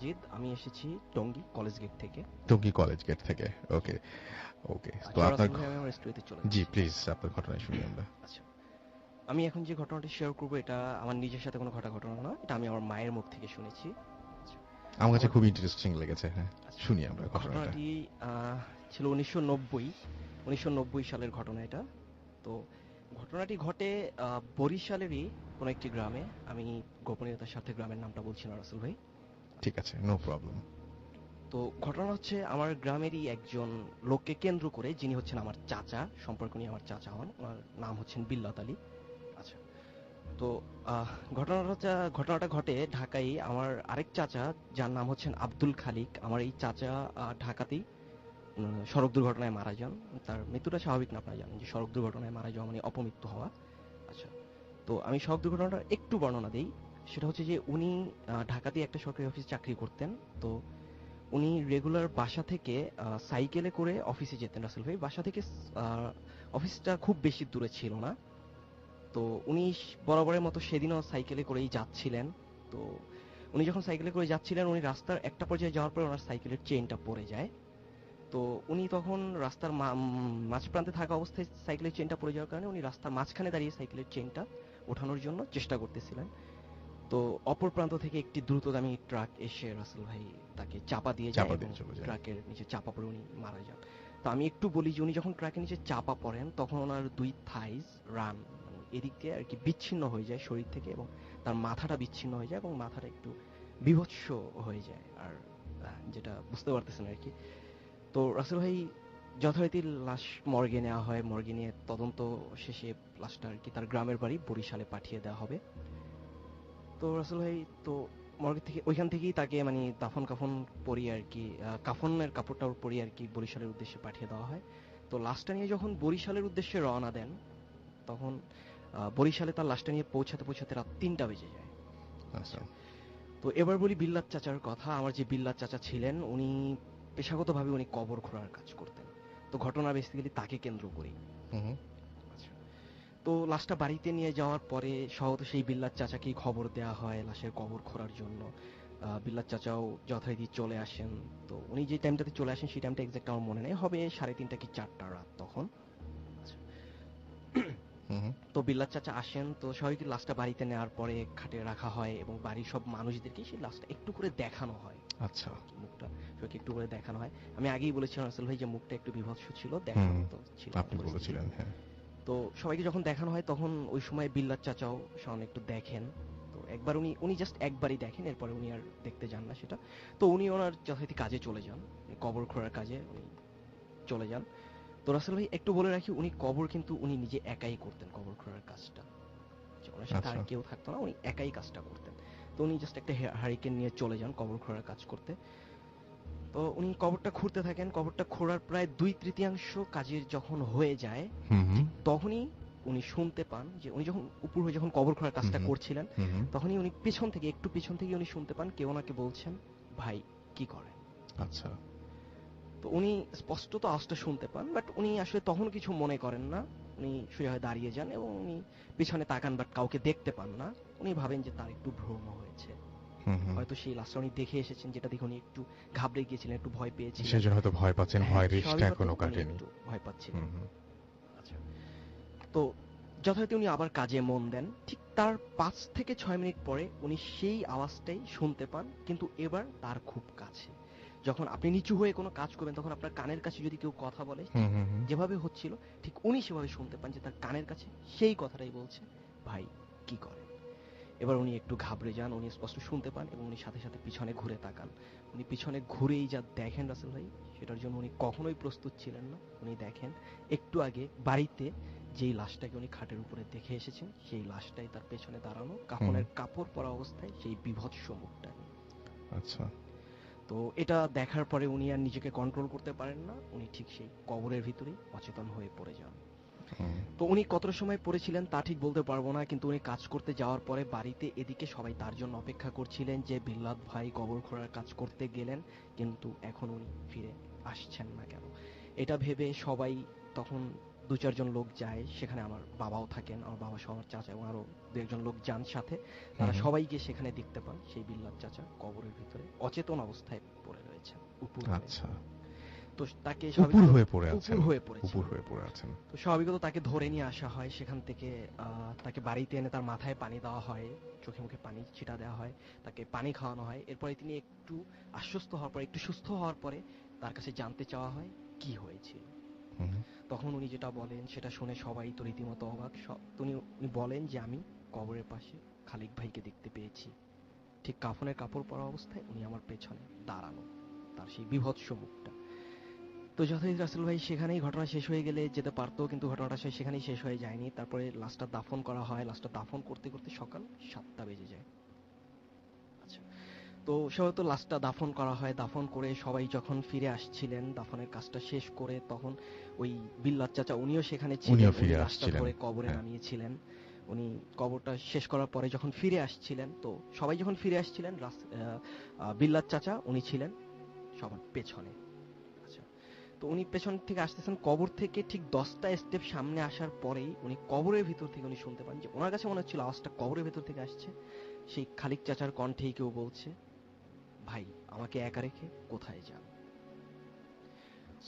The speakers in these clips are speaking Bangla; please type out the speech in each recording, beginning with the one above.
জিদ, আমি এসেছি টঙ্গী কলেজ গেট থেকে। টঙ্গী কলেজ গেট থেকে। ওকে, ওকে। তো আচ্ছা আপনার রাসেল ভাই, আমি আমার স্টোরিতে চলে জি যাচ্ছি। প্লিজ আপনার ঘটনা শুনি আমরা। আচ্ছা, আমি এখন যে ঘটনাটি শেয়ার করব এটা আমার নিজের সাথে কোনো ঘটনা না, এটা আমি আমার মায়ের মুখ থেকে শুনেছি। আচ্ছা, আমার কাছে ঘট খুব ইন্টারেস্টিং লেগেছে, হ্যাঁ। আচ্ছা, শুনি আমরা ঘটনাটা। ঘটনাটি ছিল 1990 সালের ঘটনা এটা। তো ঘটনাটি ঘটে বরিশালেরই কোনো একটি গ্রামে। আমি গোপনীয়তার সাথে গ্রামের নামটা বলছি না রাসেল ভাই। ঠিক আছে, নো প্রবলেম। তো ঘটনা হচ্ছে আমার গ্রামেরই একজন লোককে কেন্দ্র করে, যিনি হচ্ছেন আমার চাচা, সম্পর্ক নিয়ে আমার চাচা হন। ওনার নাম হচ্ছেন বিল্লাত আলী। আচ্ছা, তো আহ, ঘটনাটা ঘটে ঢাকায়। আমার আরেক চাচা, যার নাম হচ্ছেন আব্দুল খালিক, আমার এই চাচা ঢাকাতেই সড়ক দুর্ঘটনায় মারা যান। তার মৃত্যুটা স্বাভাবিক না, আপনারা জানেন যে সড়ক দুর্ঘটনায় মারা যাওয়া মানে অপমৃত্যু হওয়া। আচ্ছা, তো আমি সড়ক দুর্ঘটনাটা একটু বর্ণনা দিই। সেটা হচ্ছে যে উনি ঢাকাতে একটা সরকারি অফিসে চাকরি করতেন। তো উনি রেগুলার বাসা থেকে সাইকেলে করে অফিসে যেতেন রাসেল ভাই। বাসা থেকে আহ, অফিসটা খুব বেশি দূরে ছিল না। তো উনি বরাবরের মতো সেদিনও সাইকেলে করেই যাচ্ছিলেন। তো উনি যখন সাইকেলে করে যাচ্ছিলেন, উনি রাস্তার একটা পর্যায়ে যাওয়ার পর ওনার সাইকেলের চেইনটা পড়ে যায়। তো উনি তখন রাস্তার মাঝ প্রান্তে থাকা অবস্থায় সাইকেলের চেইনটা পড়ে যাওয়ার কারণে উনি রাস্তার মাঝখানে দাঁড়িয়ে সাইকেলের চেইনটা ওঠানোর জন্য চেষ্টা করতেছিলেন। তো অপর প্রান্ত থেকে একটি দ্রুতগামী ট্রাক এসে রাসেল ভাই তাকে চাপা দিয়ে যায় চাপা এবং দিয়ে চলে যায়। ট্রাকের নিচে চাপা পড়ে উনি মারা যান। তো আমি একটু বলি যে উনি যখন ট্রাকের নিচে চাপা পড়েন, তখন ওনার দুই থাইস রান এদিক দিয়ে আর কি বিচ্ছিন্ন হয়ে যায় শরীর থেকে, এবং তার মাথাটা বিচ্ছিন্ন হয়ে যায় এবং মাথাটা একটু বিভৎস হয়ে যায়। আর যেটা বুঝতে পারতেছেন আর কি। তো রাসেল ভাই, যথারীতি লাশ মর্গে নেওয়া হয়। মর্গে নিয়ে তদন্ত শেষে লাশটা আর কি তার গ্রামের বাড়ি বরিশালে পাঠিয়ে দেওয়া হবে। তো রাসেল ভাই, তো মর্গে থেকে ওইখান থেকেই তাকে মানে দাফন কাফন পরিয়ে আর কি, কাফনের কাপড়টা পরিয়ে আর কি বরিশালের উদ্দেশ্যে পাঠিয়ে দেওয়া হয়। তো লাশটা নিয়ে যখন বরিশালের উদ্দেশ্যে রওনা দেন, তখন বরিশালে তার লাশটা নিয়ে পৌঁছাতে পৌঁছাতে রাত 3টা বেজে যায়। আচ্ছা। আচ্ছা, তো এবার বলি বিল্লাত চাচার কথা। আমার যে বিল্লাত চাচা ছিলেন, উনি পেশাগতভাবে উনি কবর খোঁড়ার কাজ করতেন। তো ঘটনা বেসিক্যালি তাকে কেন্দ্র করেই। হুম হুম। আচ্ছা, তো লাশটা বাড়িতে নিয়ে যাওয়ার পরে সহত সেই বিল্লাত চাচাকেই খবর দেওয়া হয় লাশের কবর খোঁড়ার জন্য। বিল্লাত চাচাও যথারীতি চলে আসেন। তো উনি যে টাইমটাতে চলে আসেন সেই টাইমটা এক্সাক্ট আমার মনে নেই, হবে 3:30 কি 4টা রাত তখন। আচ্ছা, হুম হুম। তো বিল্লাত চাচা আসেন, তো স্বাভাবিক লাশটা বাড়িতে নেওয়ার পরে খাটে রাখা হয় এবং বাড়ির সব মানুষদেরকে সেই লাশটা একটু করে দেখানো হয় আচ্ছা। আর কি। মুখটা সবাইকে একটু করে দেখানো হয়। আমি আগেই বলেছিলাম রাসেল ভাই যে মুখটা একটু বিভৎস ছিল, দেখার হুম, মতো ছিল না আপনি পরিস্থিতি। বলেছিলেন, হ্যাঁ। তো সবাইকে যখন দেখানো হয়, তখন ওই সময় বিল্লাত চাচাও সামনে একটু দেখেন। তো একবার উনি উনি জাস্ট একবারই দেখেন, এরপরে উনি আর দেখতে যান না সেটা। তো উনি ওনার যথারীতি কাজে চলে যান, কবর খোঁড়ার কাজে উনি চলে যান। তো রাসেল ভাই, একটু বলে রাখি, উনি কবর কিন্তু উনি নিজে একাই করতেন কবর খোঁড়ার কাজটা। যে ওনার সাথে আর আচ্ছা। কেউ থাকতো না, উনি একাই কাজটা করতেন। তো উনি জাস্ট একটা হারিকেন নিয়ে চলে যান কবর খোঁড়ার কাজ করতে। তো উনি কবরটা খুঁড়তে থাকেন। কবরটা খোঁড়ার প্রায় 2/3 কাজের যখন হয়ে যায়, হুম হুম। ঠিক তখনই উনি শুনতে পান যে উনি যখন উপর হয়ে যখন কবর খোঁড়ার হুম কাজটা হুম। করছিলেন, হুম হুম। তখনই উনি একটু পেছন থেকে উনি শুনতে পান কেউ ওনাকে বলছেন, ভাই কি করেন। আচ্ছা। তো উনি স্পষ্টত আওয়াজটা শুনতে পান, বাট উনি আসলে তখন কিছু মনে করেন না। উনি সোজা হয়ে দাঁড়িয়ে যান এবং উনি পিছনে তাকান, বাট কাউকে দেখতে পান না। উনি ভাবেন যে তার একটু ভ্রম হয়েছে। হুম হুম। হয়তো সেই লাশটা উনি দেখে এসেছেন, যেটা দেখে উনি একটু ঘাবড়ে গিয়েছিলেন, একটু ভয় পেয়েছিলেন। সেজন্য হয়তো ভয় পাচ্ছেন, হ্যাঁ, ভয়ের রেশটা স্বাভাবিকত এখনো উনি কাটেনি। একটু ভয় পাচ্ছিলেন। হুম হুম। আচ্ছা, তো যথারীতি উনি আবার কাজে মন দেন। ঠিক তার 5 থেকে 6 মিনিট পরে উনি সেই আওয়াজটাই শুনতে পান, কিন্তু এবার তার খুব কাছে। যখন আপনি নিচু হয়ে কোনো কাজ করবেন, তখন আপনার কানের কাছে যদি কেউ কথা বলে, হুম ঠিক হুম। হুম। যেভাবে হচ্ছিল, ঠিক উনি সেভাবে শুনতে পান যে তার কানের কাছে সেই কথাটাই বলছে, ভাই কি করে। এবার উনি একটু ঘাবড়ে যান, উনি স্পষ্ট শুনতে পান এবং উনি সাথে সাথে পিছনে ঘুরে তাকান। উনি পিছনে ঘুরেই যা দেখেন রাসেল ভাই, সেটার জন্য উনি কখনোই প্রস্তুত ছিলেন না। উনি দেখেন একটু আগে বাড়িতে যেই লাশটাকে উনি খাটের উপরে দেখে এসেছেন, সেই লাশটাই তার পেছনে দাঁড়ানো, হুম। কাফনের কাপড় পরা অবস্থায়, সেই বিভৎস মুখটা নিয়ে। আচ্ছা। তো এটা দেখার পরে উনি আর নিজেকে কন্ট্রোল করতে পারেন না, উনি ঠিক সেই কবরের ভিতরেই অচেতন হয়ে পড়ে যান। হুম। তো উনি কতটা সময় পড়েছিলেন তা ঠিক বলতে পারবো না, কিন্তু উনি কাজ করতে যাওয়ার পরে বাড়িতে এদিকে সবাই তার জন্য অপেক্ষা করছিলেন যে বিল্লাত ভাই কবর খোঁড়ার কাজ করতে গেলেন, কিন্তু এখন উনি ফিরে আসছেন না কেন। এটা ভেবে সবাই তখন 2-4 জন লোক যায়, সেখানে আমার বাবাও থাকেন, আমার বাবা সহ আমার চাচা এবং আরো 2-1 জন লোক যান সাথে। তারা সবাই গিয়ে সেখানে দেখতে পান সেই বিল্লাত চাচা কবরের ভিতরে অচেতন অবস্থায় পড়ে রয়েছেন উপুর হয়ে। আচ্ছা, তো তাকে উপর স্বাভাবিকত হয়ে পড়ে আছেন, উপুর হয়ে পড়েছেন। উপর হয়ে পড়ে আছেন। তো স্বাভাবিকত তাকে ধরে নিয়ে আসা হয়, সেখান থেকে তাকে বাড়িতে এনে তার মাথায় পানি দেওয়া হয়, চোখে মুখে পানি ছিটা দেওয়া হয়, তাকে পানি খাওয়ানো হয়। এরপরে তিনি একটু আশ্বস্ত হওয়ার পরে, একটু সুস্থ হওয়ার পরে তার কাছে জানতে চাওয়া হয় কি হয়েছিল। হুম, তখন উনি যেটা বলেন সেটা শুনে সবাই তো রীতিমতো অবাক। উনি বলেন যে আমি কবরের পাশে খালিক ভাইকে দেখতে পেয়েছি, ঠিক কাফনের কাপড় পরা অবস্থায় উনি আমার পেছনে দাঁড়ানো, তার সেই বিভৎস মুখটা। তো যথারীতি রাসেল ভাই সেখানেই ঘটনা শেষ হয়ে গেলে যেতে পারতো, কিন্তু ঘটনাটা সেখানেই শেষ হয়ে যায়নি। তারপরে লাশটা দাফন করা হয়। লাশটা দাফন করতে করতে সকাল 7টা বেজে যায়। আচ্ছা, তো স্বাভাবিক লাশটা দাফন করা হয়। দাফন করে সবাই যখন ফিরে আসছিলেন, দাফনের কাজটা শেষ করে, তখন ওই বিল্লাত চাচা উনিও সেখানে ছিলেন। উনিও উনি ফিরে লাশটা আসছিলেন। ধরে কবরে হ্যাঁ। নামিয়েছিলেন। উনি কবরটা শেষ করার পরে যখন ফিরে আসছিলেন, তো সবাই যখন ফিরে আসছিলেন, বিল্লাত চাচা উনি ছিলেন সবার পেছনে। আচ্ছা, তো উনি পেছন থেকে আসতেছেন, কবর থেকে ঠিক 10টা স্টেপ সামনে আসার পরেই উনি কবরের ভিতর থেকে উনি শুনতে পান যে ওনার কাছে মনে হচ্ছিল আওয়াজটা কবরের ভিতর থেকে আসছে। সেই খালিক চাচার কণ্ঠেই কেউ বলছে, ভাই আমাকে একা রেখে কোথায় যান।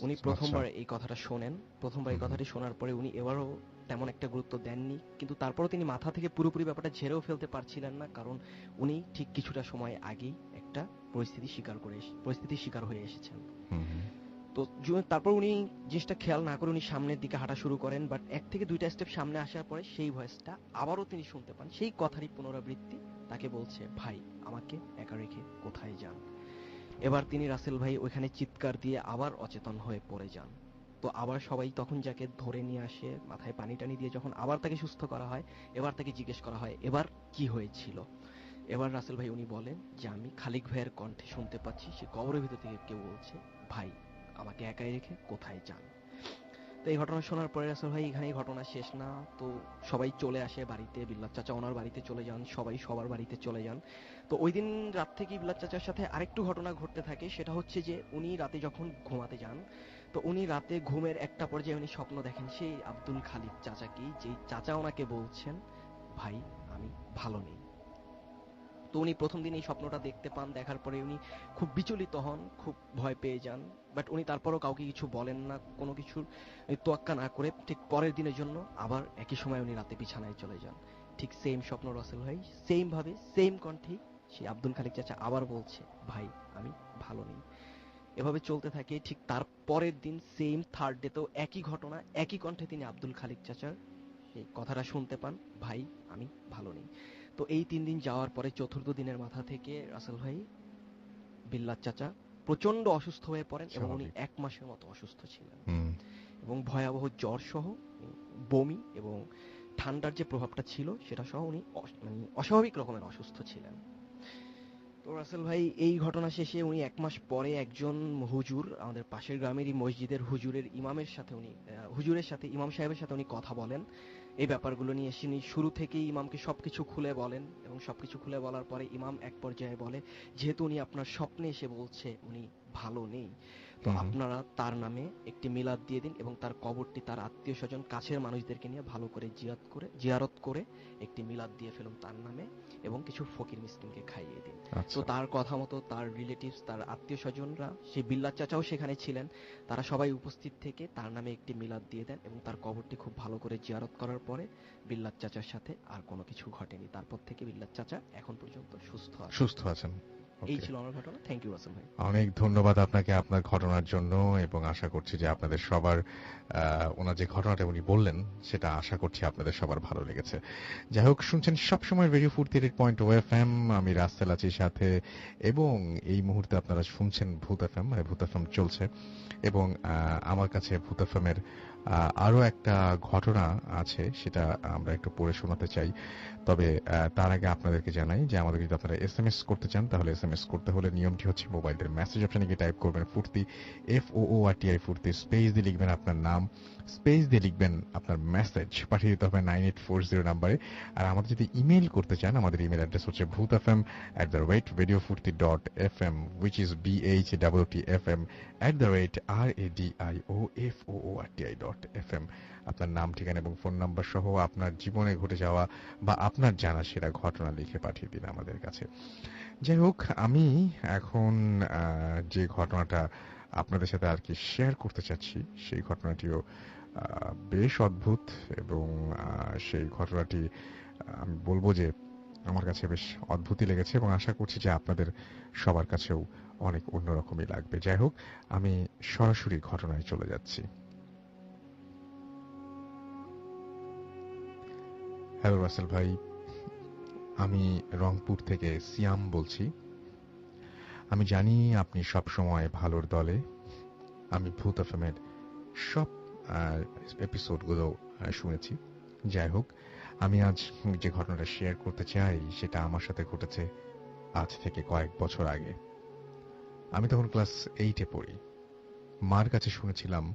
উনি আচ্ছা। প্রথমবার এই কথাটা শোনেন। প্রথমবার এই কথাটি শোনার পরে উনি এবারও তেমন একটা গুরুত্ব দেননি, কিন্তু তারপরও তিনি মাথা থেকে পুরোপুরি ব্যাপারটা ঝেড়েও ফেলতে পারছিলেন না, কারণ উনি ঠিক কিছুটা সময় আগেই একটা পরিস্থিতির শিকার হয়ে এসেছেন। হুম, হুম। তো তারপর উনি জিনিসটা খেয়াল না করে উনি সামনের দিকে হাঁটা শুরু করেন, বাট 1 থেকে 2টা স্টেপ সামনে আসার পরে সেই ভয়েসটা আবারও তিনি শুনতে পান, সেই কথারই পুনরাবৃত্তি। তাকে বলছে, ভাই আমাকে একা রেখে কোথায় যান। এবার তিনি রাসেল ভাই ওইখানে চিৎকার দিয়ে আবার অচেতন হয়ে পড়ে যান। তো আবার সবাই তখন যাকে ধরে নিয়ে আসে, মাথায় পানি টানি দিয়ে যখন আবার তাকে সুস্থ করা হয়, এবার তাকে জিজ্ঞেস করা হয় এবার কি হয়েছিল। এবার রাসেল ভাই উনি বলেন যে আমি খালিক ভাইয়ের কণ্ঠে শুনতে পাচ্ছি সে কবরের ভিতর থেকে কেউ বলছে, ভাই আমাকে একাই রেখে কোথায় যান। তো এই ঘটনা শোনার পরে রাসেল ভাই এখানেই ঘটনা শেষ না। তো সবাই চলে আসে বাড়িতে, বিল্লাত চাচা ওনার বাড়িতে চলে যান, সবাই সবার বাড়িতে চলে যান। তো ওই দিন রাত থেকেই বিল্লাত চাচার সাথে আরেকটু ঘটনা ঘটতে থাকে। সেটা হচ্ছে যে উনি রাতে যখন ঘুমাতে যান, তো উনি রাতে ঘুমের একটা পর্যায়ে উনি স্বপ্ন দেখেন সেই আব্দুল খালিক চাচাকেই, যেই চাচা ওনাকে বলছেন, ভাই আমি ভালো নেই। তো উনি প্রথম দিন এই স্বপ্নটা দেখতে পান, দেখার পরে উনি খুব বিচলিত হন, খুব ভয় পেয়ে যান, বাট উনি তারপরও কাউকে কিছু বলেন না, কোনো কিছুর তোয়াক্কা না করে ঠিক পরের দিনের জন্য আবার একই সময় উনি রাতে বিছানায় চলে যান। ঠিক সেম স্বপ্ন রাসেল ভাই সেম ভাবে সেম কণ্ঠে সেই আব্দুল খালিক চাচা আবার বলছে, ভাই আমি ভালো নেই। এভাবে চলতে থাকে। ঠিক তার পরের দিন সেম থার্ড ডেতেও একই ঘটনা, একই কণ্ঠে তিনি আব্দুল খালিক চাচার এই কথাটা শুনতে পান, ভাই আমি ভালো নেই। তো এই 3 দিন যাওয়ার পরে চতুর্থ দিনের মাথা থেকে রাসেল ভাই বিল্লাত চাচা প্রচন্ড অসুস্থ হয়ে পড়েন এবং উনি স্বাভাবিক। 1 মাসের মতো অসুস্থ ছিলেন হুম। এবং ভয়াবহ জ্বর সহ বমি এবং ঠান্ডার যে প্রভাবটা ছিল সেটা সহ উনি মানে অস্বাভাবিক রকমের অসুস্থ ছিলেন। তো রাসেল ভাই এই ঘটনা শেষে উনি 1 মাস পরে একজন হুজুর, আমাদের পাশের গ্রামেরই মসজিদের হুজুরের ইমাম সাহেবের সাথে উনি কথা বলেন এই ব্যাপারগুলো নিয়ে। তিনি শুরু থেকেই ইমামকে সবকিছু খুলে বলেন এবং সবকিছু খুলে বলার পরে ইমাম এক পর্যায়ে বলে, যেহেতু উনি আপনার স্বপ্নে এসে বলছে উনি ভালো নেই, তো আপনারা তার নামে একটি মিলাদ দিয়ে দিন এবং তার কবরটি তার আত্মীয় স্বজন কাছের মানুষদেরকে নিয়ে ভালো করে জিয়ারত করে একটি মিলাদ দিয়ে ফেলুন তার নামে এবং কিছু ফকির মিসকিনকে খাইয়ে দিন। তো তার কথা মতো তার রিলেটিভস, তার আত্মীয় স্বজনরা, সেই বিল্লাত চাচাও সেখানে ছিলেন, তারা সবাই উপস্থিত থেকে তার নামে একটি মিলাদ দিয়ে দেন এবং তার কবরটি খুব ভালো করে জিয়ারত করার পরে বিল্লাত চাচার সাথে আর কোনো কিছু ঘটেনি। তারপর থেকে বিল্লাত চাচা এখন পর্যন্ত সুস্থ আছেন। এই ছিল আমার ঘটনা। থ্যাংক ইউ রাসেল ভাই। অনেক ধন্যবাদ আপনাকে আপনার ঘটনার জন্য, এবং আশা করছি যে আপনাদের সবার ওনার যে ঘটনাটা উনি বললেন সেটা আশা করছি আপনাদের সবার ভালো লেগেছে। যাই হোক, শুনছেন সবসময় রেডিও 43.0 FM, আমি রাসেল আছি সাথে, এবং এই মুহূর্তে আপনারা শুনছেন ভূত এফএম, মানে ভূত এফএম চলছে, এবং আমার কাছে ভূত এফএমের আরো একটা ঘটনা আছে, সেটা আমরা একটু পড়ে শোনাতে চাই। তবে তার আগে আপনাদেরকে জানাই যে আমাদের যদি আপনারা এসএমএস করতে চান তাহলে এসএমএস করতে হলে নিয়মটি হচ্ছে মোবাইলের মেসেজ অপশনে গিয়ে টাইপ করবেন ফুর্তি, FOORTI ফুর্তি, স্পেস দিয়ে লিখবেন আপনার নাম, স্পেস দিয়ে লিখবেন আপনার মেসেজ, পাঠিয়ে দিতে হবে 9840 নাম্বারে। আর আমাদের যদি ইমেল করতে চান, আমাদের ইমেল অ্যাড্রেস হচ্ছে bhutfm@radiofurti.fm, which is BHTTFM @radioforti.fm। radio.fm। আপনার নাম, ঠিকানা এবং ফোন নাম্বার সহ আপনার জীবনে ঘটে যাওয়া বা আপনার জানা সেরা ঘটনা লিখে পাঠিয়ে দিন আমাদের কাছে। যাই হোক, আমি এখন যে ঘটনাটা আপনাদের সাথে আর কি শেয়ার করতে চাচ্ছি, সেই ঘটনাটিও বেশ অদ্ভুত, এবং সেই ঘটনাটি আমি বলবো যে আমার কাছে বেশ অদ্ভুতই লেগেছে, এবং আশা করছি যে আপনাদের সবার কাছেও অনেক অন্যরকমই লাগবে। যাই হোক, আমি সরাসরি ঘটনায় চলে যাচ্ছি। হ্যালো রাসেল ভাই, আমি রংপুর থেকে সিয়াম বলছি। আমি জানি আপনি সব সময় ভালোর দলে। আমি ভূত এফএমের সব এপিসোডগুলো শুনেছি। যাই হোক, আমি আজ যে ঘটনাটা শেয়ার করতে চাই সেটা আমার সাথে ঘটেছে আজ থেকে কয়েক বছর আগে। আমি তখন ক্লাস 8-এ পড়ি। মার কাছে শুনেছিলাম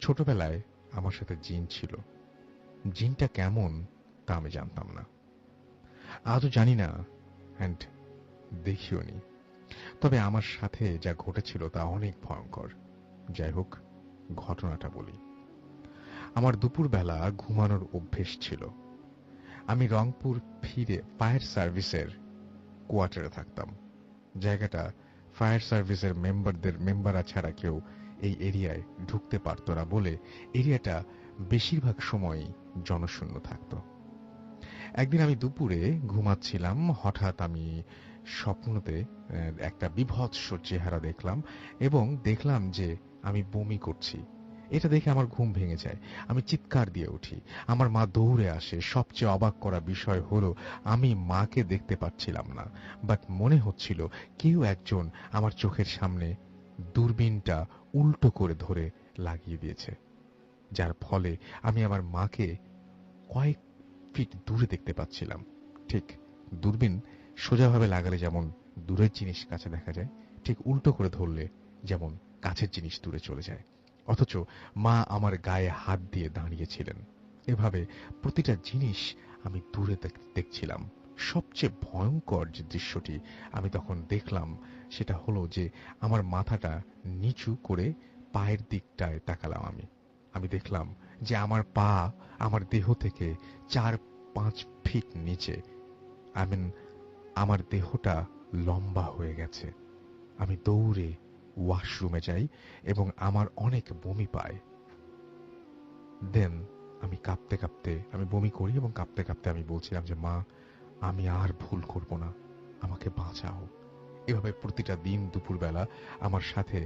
ছোটবেলায় আমার সাথে জিন ছিল। জিনটা কেমন তা আমি জানতাম না, আজও জানি না, অ্যান্ড দেখিও নি। তবে আমার সাথে যা ঘটেছিল তা অনেক ভয়ঙ্কর। যাই হোক, ঘটনাটা বলি। আমার দুপুরবেলা ঘুমানোর অভ্যেস ছিল। আমি রংপুর ফিরে ফায়ার সার্ভিসের কোয়ার্টারে থাকতাম। জায়গাটা ফায়ার সার্ভিসের মেম্বাররা ছাড়া কেউ এই এরিয়ায় ঢুকতে পারত না বলে এরিয়াটা বেশিরভাগ সময়ই জনশূন্য থাকত। একদিন আমি দুপুরে ঘুমাচ্ছিলাম, হঠাৎ আমি স্বপ্নতে একটা বীভৎস চেহারা দেখলাম, এবং দেখলাম যে আমি বমি করছি। এটা দেখে আমার ঘুম ভেঙে যায়। আমি চিৎকার দিয়ে উঠি। আমার মা দৌড়ে আসে। সবচেয়ে অবাক করা বিষয় হলো আমি মাকে দেখতে পাচ্ছিলাম না, বাট মনে হচ্ছিল কেউ একজন আমার চোখের সামনে দূরবীনটা উল্টো করে ধরে লাগিয়ে দিয়েছে, যার ফলে আমি আমার মাকে কয়েক ফিট দূরে দেখতে পাচ্ছিলাম। ঠিক দূরবীন সোজাভাবে লাগালে যেমন দূরের জিনিস কাছে দেখা যায়, ঠিক উল্টো করে ধরলে যেমন কাছের জিনিস দূরে চলে যায়। অথচ মা আমার গায়ে হাত দিয়ে দাঁড়িয়েছিলেন। এভাবে প্রতিটা জিনিস আমি দূরে দেখছিলাম। সবচেয়ে ভয়ঙ্কর যে দৃশ্যটি আমি তখন দেখলাম সেটা হলো যে আমার মাথাটা নিচু করে পায়ের দিকটায় তাকালাম। আমি দেখলাম যে আমার পা আমার দেহ থেকে 4-5 ফিট নিচে। আই আমার দেহটা লম্বা হয়ে গেছে। আমি দৌড়ে ওয়াশরুমে যাই এবং আমার অনেক বমি পায়। দেন আমি কাঁপতে কাঁপতে আমি বমি করি, এবং কাঁপতে কাঁপতে আমি বলছিলাম যে মা, আমি আর ভুল করব না, আমাকে বাঁচাও। এভাবে প্রতিটা দিন দুপুরবেলা আমার সাথে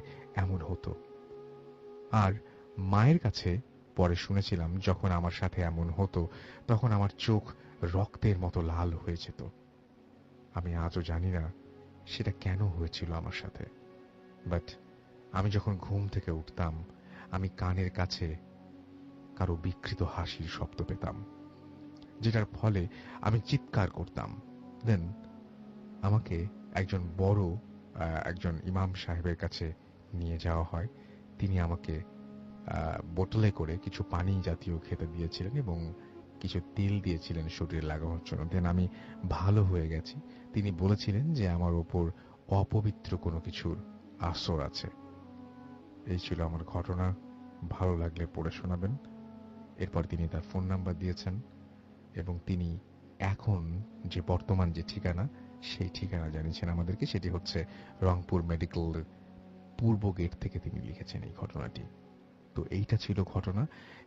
এমন হতো। আর মায়ের কাছে পরে শুনেছিলাম যখন আমার সাথে এমন হতো তখন আমার চোখ রক্তের মতো লাল হয়ে যেত। আমি আজও জানি না সেটা কেন হয়েছিল আমার সাথে, বাট আমি যখন ঘুম থেকে উঠতাম আমি কানের কাছে কারো বিকৃত হাসির শব্দ পেতাম, যেটার ফলে আমি চিৎকার করতাম। দেন আমাকে একজন বড় একজন ইমাম সাহেবের কাছে নিয়ে যাওয়া হয়। তিনি আমাকে বোতলে করে কিছু পানি জাতীয় খেতে দিয়েছিলেন এবং কিছু তেল দিয়েছিলেন শরীরে লাগানোর জন্য। দেন আমি ভালো হয়ে গেছি। তিনি বলেছিলেন যে আমার ওপর অপবিত্র কোনো কিছুর আসর আছে। এই ছিল আমার ঘটনা। ভালো লাগলে পড়ে শোনাবেন। এরপর তিনি তার ফোন নাম্বার দিয়েছেন, এবং তিনি এখন যে বর্তমান যে ঠিকানা সেই ঠিকানা জানিয়েছেন আমাদেরকে। সেটি হচ্ছে রংপুর মেডিকেল পূর্ব গেট থেকে তিনি লিখেছেন এই ঘটনাটি। তো এইটা ছিল ঘটনা,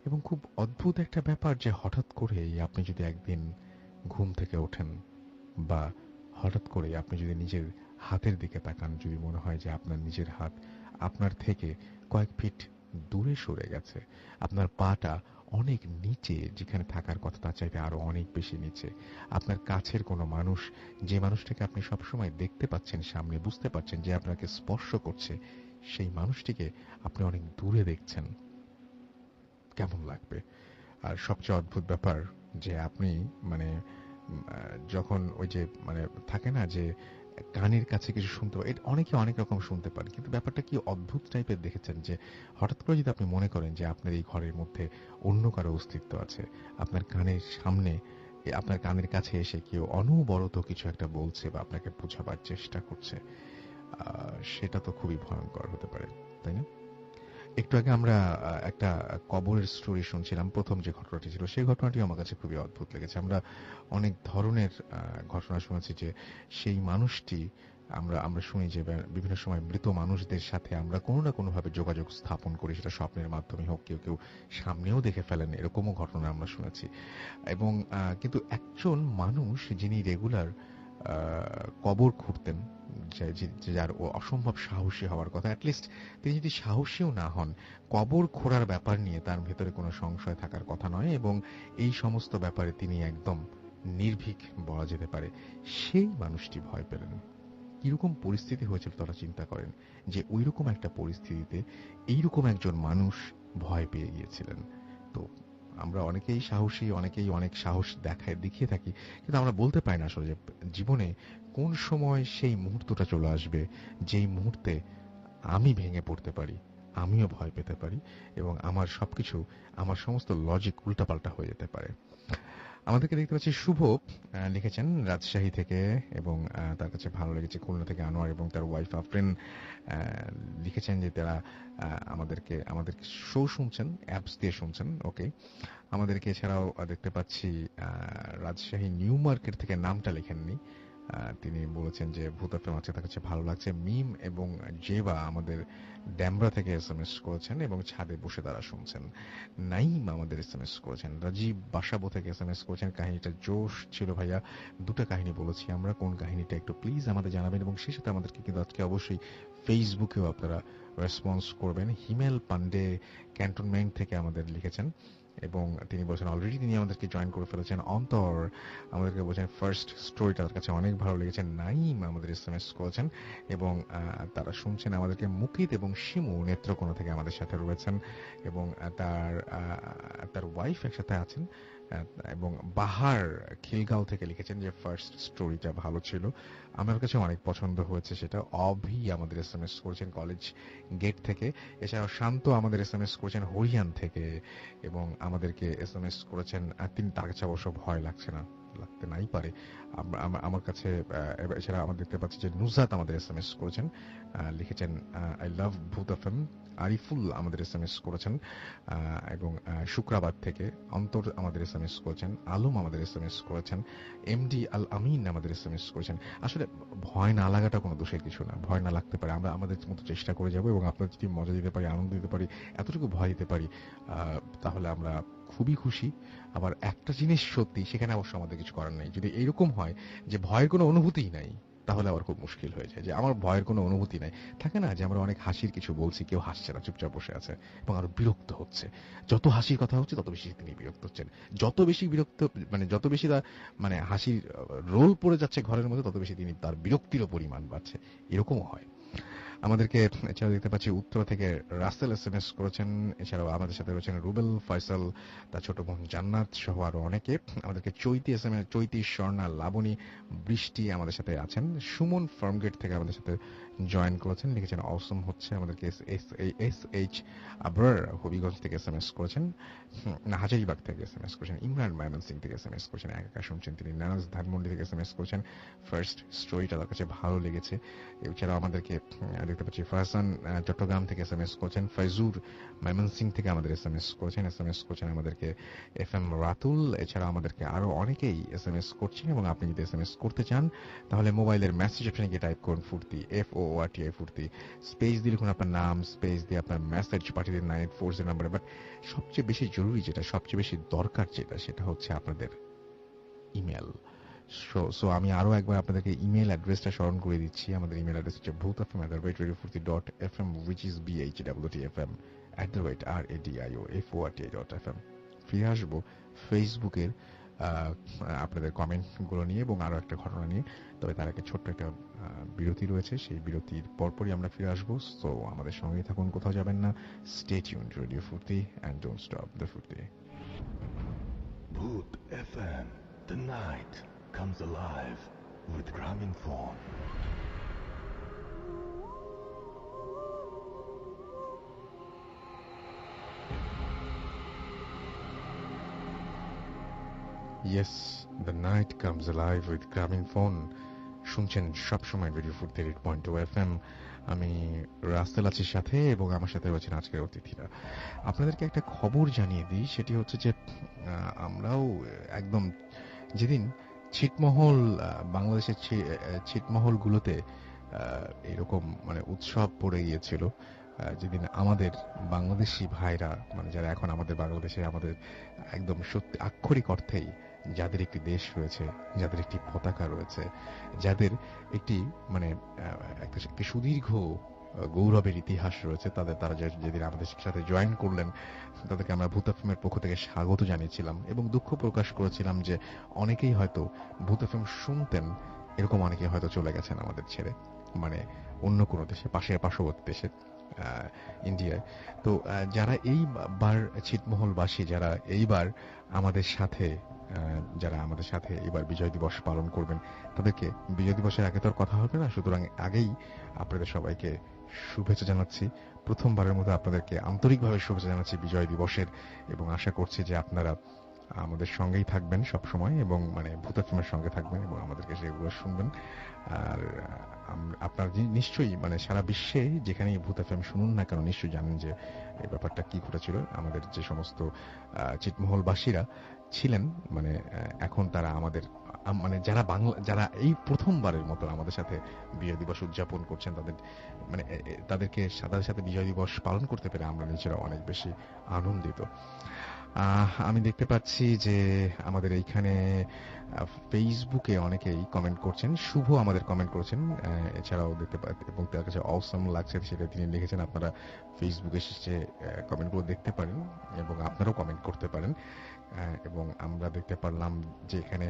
এবং খুব অদ্ভুত একটা ব্যাপার যে হঠাৎ করেই আপনি যদি একদিন ঘুম থেকে ওঠেন, বা হঠাৎ করে আপনি যদি নিজের হাতের দিকে তাকান, যদি মনে হয় যে আপনার নিজের হাত আপনার থেকে কয়েক ফিট দূরে সরে গেছে, আপনার পাটা অনেক নিচে, যেখানে থাকার কথা তার চাইতে আরো অনেক বেশি নিচে, আপনার কাছের কোনো মানুষ, যে মানুষটাকে আপনি সবসময় দেখতে পাচ্ছেন সামনে, বুঝতে পারছেন যে আপনাকে স্পর্শ করছে, সেই মানুষটিকে আপনি অনেক দূরে দেখছেন, কেমন লাগবে? আর সবচেয়ে অদ্ভুত ব্যাপার যে আপনি মানে যখন ওই যে থাকে না যে কানের কাছে কিছু শুনতে পারে, এটা অনেকে অনেক রকম শুনতে পারে, কিন্তু ব্যাপারটা কি অদ্ভুত টাইপের দেখেছেন যে হঠাৎ করে যদি আপনি মনে করেন যে আপনার এই ঘরের মধ্যে অন্য কারো অস্তিত্ব আছে, আপনার কানের সামনে, আপনার কানের কাছে এসে কেউ অনবরত কিছু একটা বলছে বা আপনাকে বোঝাবার চেষ্টা করছে, সেটা তো খুবই ভয়ঙ্কর হতে পারে, তাই না? একটু আগে আমরা একটা কবরের স্টোরি শুনছিলাম। প্রথম যে ঘটনাটি ছিল সেই ঘটনাটি আমার কাছে খুবই অদ্ভুত লেগেছে। আমরা অনেক ধরনের ঘটনা শুনেছি যে সেই মানুষটি আমরা আমরা শুনি যে বিভিন্ন সময় মৃত মানুষদের সাথে আমরা কোনো না কোনোভাবে যোগাযোগ স্থাপন করি, সেটা স্বপ্নের মাধ্যমে হোক, কেউ কেউ সামনেও দেখে ফেলেন, এরকমও ঘটনা আমরা শুনেছি। এবং কিন্তু একজন মানুষ যিনি রেগুলার কবর খুঁড়তেন, যার ও অসম্ভব সাহসী হওয়ার কথা, অ্যাটলিস্ট তিনি যদি সাহসীও না হন, কবর খোঁড়ার ব্যাপার নিয়ে তার ভেতরে কোনো সংশয় থাকার কথা নয়, এবং এই সমস্ত ব্যাপারে তিনি একদম নির্ভীক বলা যেতে পারে। সেই মানুষটি ভয় পেলেন। কিরকম পরিস্থিতি হয়েছিল তারা চিন্তা করেন, যে ওইরকম একটা পরিস্থিতিতে এইরকম একজন মানুষ ভয় পেয়ে গিয়েছিলেন। তো আমরা অনেকেই সাহসী, অনেকেই অনেক সাহস দেখিয়ে থাকি, কিন্তু আমরা বলতে পারি না আসলে যে জীবনে কোন সময় সেই মুহূর্তটা চলে আসবে যেই মুহূর্তে আমি ভেঙে পড়তে পারি, আমিও ভয় পেতে পারি, এবং আমার সমস্ত লজিক উল্টাপাল্টা হয়ে যেতে পারে। আমাদেরকে দেখতে পাচ্ছি শুভ লিখেছেন রাজশাহী থেকে, এবং তার কাছে ভালো লেগেছে। খুলনা থেকে আনোয়ার এবং তার ওয়াইফ আফরিন লিখেছেন যে তারা আমাদেরকে শো শুনছেন, অ্যাপস দিয়ে শুনছেন। ওকে, আমাদেরকে এছাড়াও দেখতে পাচ্ছি রাজশাহী নিউ মার্কেট থেকে, নামটা লেখেননি, তিনি বলেছেন যে ভূত এফএম আছে, তার কাছে ভালো লাগছে। মিম এবং জেবা আমাদের ড্যামরা থেকে এসএমএস করেছেন এবং ছাদে বসে তারা শুনছেন। নাইম আমাদের এসএমএস করেছেন। রাজীব বাসাবো থেকে এসএমএস করেছেন, কাহিনীটা জোশ ছিল ভাইয়া, দুটো কাহিনী বলেছি আমরা, কোন কাহিনীটা একটু প্লিজ আমাদের জানাবেন, এবং সেই সাথে আমাদেরকে কিন্তু আজকে অবশ্যই ফেসবুকেও আপনারা রেসপন্স করবেন। হিমেল পান্ডে ক্যান্টনমেন্ট থেকে আমাদের লিখেছেন, এবং তিনি বলছেন অলরেডি তিনি আমাদেরকে জয়েন করে ফেলেছেন। অন্তর আমাদেরকে বলছেন ফার্স্ট স্টোরিটা তার কাছে অনেক ভালো লেগেছে। নাইম আমাদের এসএমএস করেছেন, এবং তারা শুনছেন আমাদেরকে। মুকিত এবং শিমু নেত্রকোনা থেকে আমাদের সাথে রয়েছেন, এবং তার ওয়াইফ একসাথে আছেন। এবং বাহার খিলগাঁও থেকে লিখেছেন যে ফার্স্ট স্টোরিটা ভালো ছিল, আমার কাছে অনেক পছন্দ হয়েছে সেটা। অভি আমাদের এসএমএস করেছেন কলেজ গেট থেকে। এছাড়াও শান্ত আমাদের এসএমএস করেছেন হরিয়ান থেকে, এবং আমাদেরকে এসএমএস করেছেন। তিনি, তার কাছে অবশ্য ভয় লাগছে না, লাগতে নাই পারে আমার কাছে। এছাড়া আমরা দেখতে পাচ্ছি যে নুজাত আমাদের এসএমএস করেছেন, লিখেছেন আই লাভ ভূত এফএম। আরিফুল আমাদের এসএমএস করেছেন, এবং শুক্রাবাদ থেকে। অন্তর আমাদের এসএমএস করেছেন। আলম আমাদের এসএমএস করেছেন। এমডি আল আমিন আমাদের এসএমএস করেছেন। আসলে ভয় না লাগাটা কোনো দোষের কিছু না, ভয় না লাগতে পারে, আমরা আমাদের মতো চেষ্টা করে যাব, এবং আপনার যদি মজা দিতে পারি, আনন্দ দিতে পারি, এতটুকু ভয় দিতে পারি, তাহলে আমরা খুবই খুশি। আবার একটা জিনিস সত্যি, সেখানে অবশ্য আমাদের কিছু করার নেই। যদি এইরকম হয় যে ভয়ের কোনো অনুভূতিই নাই, তাহলে আবার খুব মুশকিল হয়ে যায়। যে আমার ভয়ের কোনো অনুভূতি নাই, থাকে না যে আমরা অনেক হাসির কিছু বলছি, কেউ হাসছে না, চুপচাপ বসে আছে এবং আরো বিরক্ত হচ্ছে। যত হাসির কথা হচ্ছে তত বেশি তিনি বিরক্ত হচ্ছেন। যত বেশি বিরক্ত, যত বেশি মানে হাসির রোল পড়ে যাচ্ছে ঘরের মধ্যে, তত বেশি তিনি তার বিরক্তিরও পরিমাণ বাড়ছে। এরকমও হয়। আমাদেরকে এছাড়াও দেখতে পাচ্ছি উত্তরা থেকে রাসেল এসএমএস করেছেন। এছাড়াও আমাদের সাথে রয়েছেন রুবেল, ফয়সাল, তার ছোট বোন জান্নাত সহ আরো অনেকে। আমাদেরকে চৈতি, স্বর্ণা, লাবণী, বৃষ্টি আমাদের সাথে আছেন। সুমন ফার্মগেট থেকে আমাদের সাথে জয়েন করেছেন, লিখেছেন অসম হচ্ছে। আমাদেরকে এস এইচ আবরার হবিগঞ্জ থেকে এসএমএস করেছেন, না হাজারিবাগ থেকে এসএমএস করেছেন। ইমরান ময়মনসিং থেকে এসএমএস করেছেন, একা শুনছেন তিনি। নানাজ ধানমন্ডি থেকে এসএমএস করেছেন, ফার্স্ট স্টোরিটা তার কাছে ভালো লেগেছে। এছাড়াও আমাদেরকে দেখতে পাচ্ছি ফাহসান চট্টগ্রাম থেকে এসএমএস করেছেন। ফয়জুর ময়মনসিং থেকে আমাদের এসএমএস করেছেন আমাদেরকে এফএম রাতুল। এছাড়া আমাদেরকে আরো অনেকেই এসএমএস করছেন, এবং আপনি যদি এসএমএস করতে চান তাহলে মোবাইলের মেসেজ অপশনে গিয়ে টাইপ করুন ফুর্তি, FOORTI ফুর্তি, স্পেস দিয়ে লিখুন আপনার নাম, স্পেস দিয়ে আপনার মেসেজ পাঠিয়ে দিন 984 নাম্বারে। বাট সবচেয়ে বেশি জরুরি যেটা, সবচেয়ে বেশি দরকার যেটা, সেটা হচ্ছে আপনাদের ইমেল। সো আমি আরো একবার আপনাদেরকে ইমেল অ্যাড্রেসটা স্মরণ করে দিচ্ছি। আমাদের ইমেল অ্যাড্রেস হচ্ছে bhutfm@radiofurti.fm, which is BHWTFM@radioforti.fm। ফিরে আসবো ফেসবুকের আপনাদের কমেন্ট গুলো নিয়ে এবং আরো একটা ঘটনা নিয়ে। তবে তার আগে ছোট্ট একটা বিরতি রয়েছে, সেই বিরতির পরপরই আমরা ফিরে আসবো। সো আমাদের সঙ্গেই থাকুন, কোথাও যাবেন না। স্টে টিউনড, রেডিও ফুর্তি, এন্ড ডোন্ট স্টপ দ্য ফুর্তি। Bhoot FM, the night comes alive with Graminphone. Yes, the night comes alive with Graminphone. শুনছেন সবসময় রেডিও ফুর্তি 8.2 FM। আমি রাসেল আছি সাথে, এবং আমার সাথে রয়েছেন আজকের অতিথিরা। আপনাদেরকে একটা খবর জানিয়ে দিই, সেটি হচ্ছে যে আমরাও একদম যেদিন ছিটমহল বাংলাদেশের ছিটমহলগুলোতে এরকম মানে উৎসব পড়ে গিয়েছিল, যেদিন আমাদের বাংলাদেশি ভাইরা, মানে যারা এখন আমাদের বাংলাদেশে আমাদের একদম সত্যি আক্ষরিক অর্থেই যাদের একটি দেশ রয়েছে, যাদের একটি পতাকা রয়েছে, যাদের একটি মানে একটি সুদীর্ঘ গৌরবের ইতিহাস রয়েছে, তারা যেদিন আমাদের সাথে জয়েন করলেন, তাদেরকে আমরা ভূত এফএমের পক্ষ থেকে স্বাগত জানিয়েছিলাম এবং দুঃখ প্রকাশ করেছিলাম যে অনেকেই হয়তো ভূত এফএম শুনতেন, এরকম অনেকেই হয়তো চলে গেছেন আমাদের ছেড়ে, মানে অন্য কোনো দেশে, পার্শ্ববর্তী দেশে, ইন্ডিয়ায়। তো যারা এইবার ছিটমহলবাসী, যারা এইবার আমাদের সাথে এবার বিজয় দিবস পালন করবেন, তাদেরকে বিজয় দিবসের আগে তো আর কথা হবে না, সুতরাং আগেই আপনাদের সবাইকে শুভেচ্ছা জানাচ্ছি। প্রথমবারের মতো আপনাদেরকে আন্তরিকভাবে শুভেচ্ছা জানাচ্ছি বিজয় দিবসের, এবং আশা করছি যে আপনারা আমাদের সঙ্গেই থাকবেন সব সময়, এবং মানে ভূত এফএমের সঙ্গে থাকবেন এবং আমাদেরকে সেগুলো শুনবেন। আর আপনারা নিশ্চয়ই মানে সারা বিশ্বে যেখানেই ভূত এফএম শুনুন না কেন, নিশ্চয়ই জানেন যে এই ব্যাপারটা কি ঘটেছিল। আমাদের যে সমস্ত ছিটমহলবাসীরা ছিলেন, মানে এখন তারা আমাদের মানে যারা এই প্রথমবারের মতো আমাদের সাথে বিজয় দিবস উদযাপন করছেন, তাদের সাথে বিজয় দিবস পালন করতে পেরে আমরা নিজেরা অনেক বেশি আনন্দিত। আমি দেখতে পাচ্ছি যে আমাদের এইখানে ফেসবুকে অনেকেই কমেন্ট করছেন। শুভ আমাদের কমেন্ট করেছেন, এছাড়াও দেখতে পাচ্ছি এবং তার কাছে অসম লাগছে সেটা তিনি লিখেছেন। আপনারা ফেসবুকে এসে কমেন্টগুলো দেখতে পারেন এবং আপনারাও কমেন্ট করতে পারেন। এবং আমরা দেখতে পারলাম যে এখানে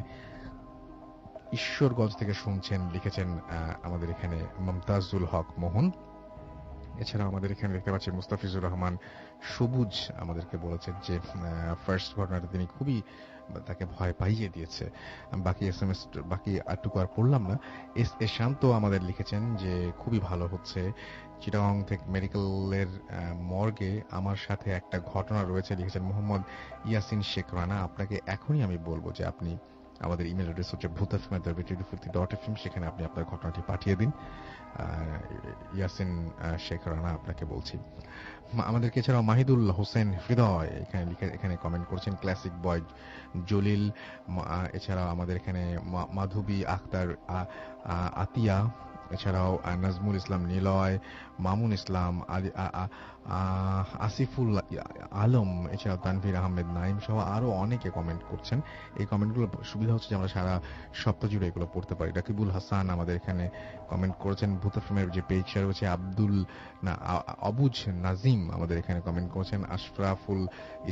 ঈশ্বরগঞ্জ থেকে শুনছেন, লিখেছেন আমাদের এখানে মমতাজুল হক মোহন। এছাড়াও আমাদের এখানে দেখতে পাচ্ছি মুস্তাফিজুর রহমান সবুজ আমাদেরকে বলেছেন যে ফার্স্ট ঘটনাটা তিনি খুবই তাকে ভয় পাইয়ে দিয়েছে। বাকি এসএমএস বাকি আটটুকু আর পড়লাম না। এস শান্ত আমাদের লিখেছেন যে খুবই ভালো হচ্ছে। চিটাগং থেকে মেডিকেলের মর্গে আমার সাথে একটা ঘটনা রয়েছে, লিখেছেন মোহাম্মদ ইয়াসিন শেখ রানা। আপনাকে এখনই আমি বলবো যে আপনি আমাদের ইমেল অ্যাড্রেস হচ্ছে bhutatfm@radio50.fm, সেখানে আপনি আপনার ঘটনাটি পাঠিয়ে দিন। ইয়াসিন শেখ রানা আপনাকে বলছি। আমাদেরকে এছাড়াও মাহিদুল হোসেন হৃদয় এখানে কমেন্ট করছেন, ক্লাসিক বয় জলিল। এছাড়াও আমাদের এখানে মাধবী আখতার আতিয়া, এছাড়াও নাজমুল ইসলাম নিলয়, মামুন ইসলাম, আসিফুল আলম, এছাড়াও তানভীর আহমেদ নাইম সহ আরো অনেকে কমেন্ট করছেন। এই কমেন্টগুলো সুবিধা হচ্ছে যে আমরা সারা সপ্তাহ জুড়ে এগুলো পড়তে পারি। রাকিবুল হাসান আমাদের এখানে কমেন্ট করেছেন। ভূত এফএমের যে পেজটা রয়েছে, অবুজ নাজিম আমাদের এখানে কমেন্ট করেছেন। আশরাফুল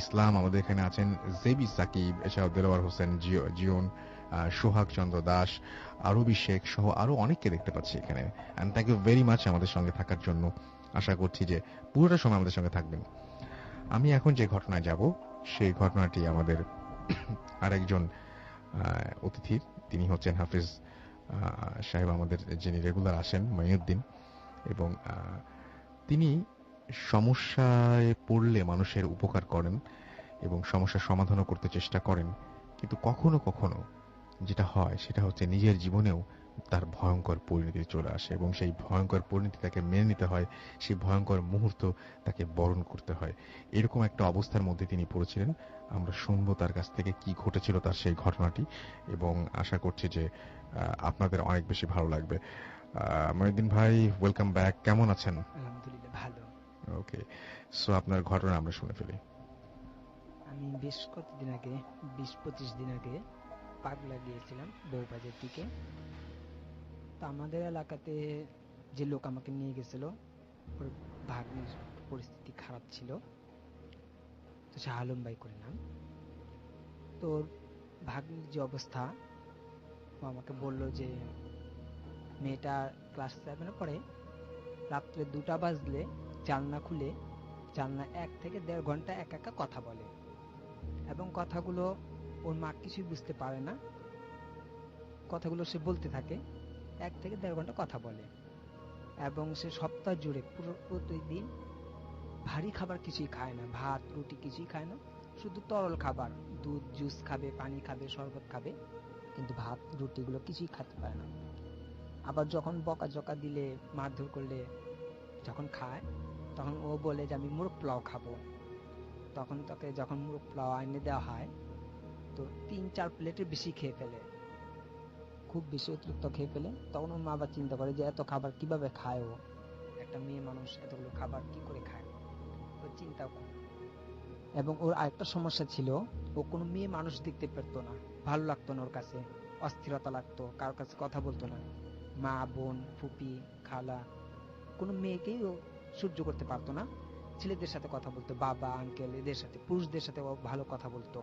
ইসলাম আমাদের এখানে আছেন। জেবি সাকিব, এছাড়াও দেলোয়ার হোসেন জিয়ন, সোহাগ চন্দ্র দাস, আরবি শেখ সহ আরো অনেককে দেখতে পাচ্ছি এখানে। And thank you very much আমাদের সঙ্গে থাকার জন্য। আশা করছি যে পুরোটা সময় আমাদের সঙ্গে থাকবেন। আমি এখন যে ঘটনায় যাব, সেই ঘটনাটি আমাদের আরেকজন অতিথি, তিনি হচ্ছেন হাফিজ সাহেব আমাদের, যিনি রেগুলার আসেন, মঈনুদ্দিন। এবং তিনি সমস্যায় পড়লে মানুষের উপকার করেন এবং সমস্যার সমাধানও করতে চেষ্টা করেন, কিন্তু কখনো কখনো যেটা হয় সেটা হচ্ছে নিজের জীবনেও তার ভয়ঙ্কর পরিণতি চলে আসে এবং সেই ভয়ঙ্কর পরিণতি তাকে মেনে নিতে হয়, সেই ভয়ঙ্কর মুহূর্ত তাকে বরণ করতে হয়। এরকম একটা অবস্থার মধ্যে তিনি পড়েছিলেন। আমরা শুনবো তার কাছ থেকে কি ঘটেছিল তার সেই ঘটনাটি, এবং আশা করছি যে আপনাদের অনেক বেশি ভালো লাগবে। মঈনুদ্দিন ভাই, ওয়েলকাম ব্যাক। কেমন আছেন? আলহামদুলিল্লাহ ভালো। ওকে, সো আপনার ঘটনা আমরা শুনে ফেলি। আমি বেশ কতদিন আগে 20-25 দিন আগে পাগলা গিয়েছিলাম বউবাজার দিকে। তো আমাদের এলাকাতে যে লোক আমাকে নিয়ে গেছিল, ওর ভাগ্নির পরিস্থিতি খারাপ ছিল, তো শাহ আলম ভাই করে নাম। তো ওর ভাগ্নির যে অবস্থা, ও আমাকে বলল যে মেয়েটা ক্লাস 7-এ পড়ে, রাত্রে 2টা বাজলে জানলা খুলে জানলা 1 থেকে 1.5 ঘন্টা একা একা কথা বলে, এবং কথাগুলো ওর মা কিছুই বুঝতে পারে না। কথাগুলো সে বলতে থাকে, 1 থেকে 1.5 ঘন্টা কথা বলে, এবং সে সপ্তাহ জুড়ে প্রতিদিন ভারী খাবার কিছুই খায় না, ভাত রুটি কিছুই খায় না, শুধু তরল খাবার, দুধ জুস খাবে, পানি খাবে, শরবত খাবে, কিন্তু ভাত রুটিগুলো কিছুই খেতে পারে না। আবার যখন বকাঝকা দিলে, মারধর করলে যখন খায় তখন ও বলে যে আমি মোরগ পোলাও খাবো। তখন তাকে যখন মোরগ পোলাও এনে দেওয়া হয় তো 3-4 প্লেটের বেশি খেয়ে ফেলে, খুব বেশি অতিরিক্ত খেয়ে ফেলে। তখন ওর মা আবার চিন্তা করে যে এত খাবার কিভাবে খায় ও, একটা মেয়ে মানুষ এতগুলো খাবার কি করে খায়, ও চিন্তা করে। এবং ওর আরেকটা সমস্যা ছিল, ও কোনো মেয়ে মানুষ দেখতে পেতো না, ভালো লাগতো না ওর কাছে, অস্থিরতা লাগতো, কারোর কাছে কথা বলতো না। মা, বোন, ফুপি, খালা, কোনো মেয়েকেই ও সহ্য করতে পারতো না। ছেলেদের সাথে কথা বলতো, বাবা, আঙ্কেল, এদের সাথে, পুরুষদের সাথে ও ভালো কথা বলতো,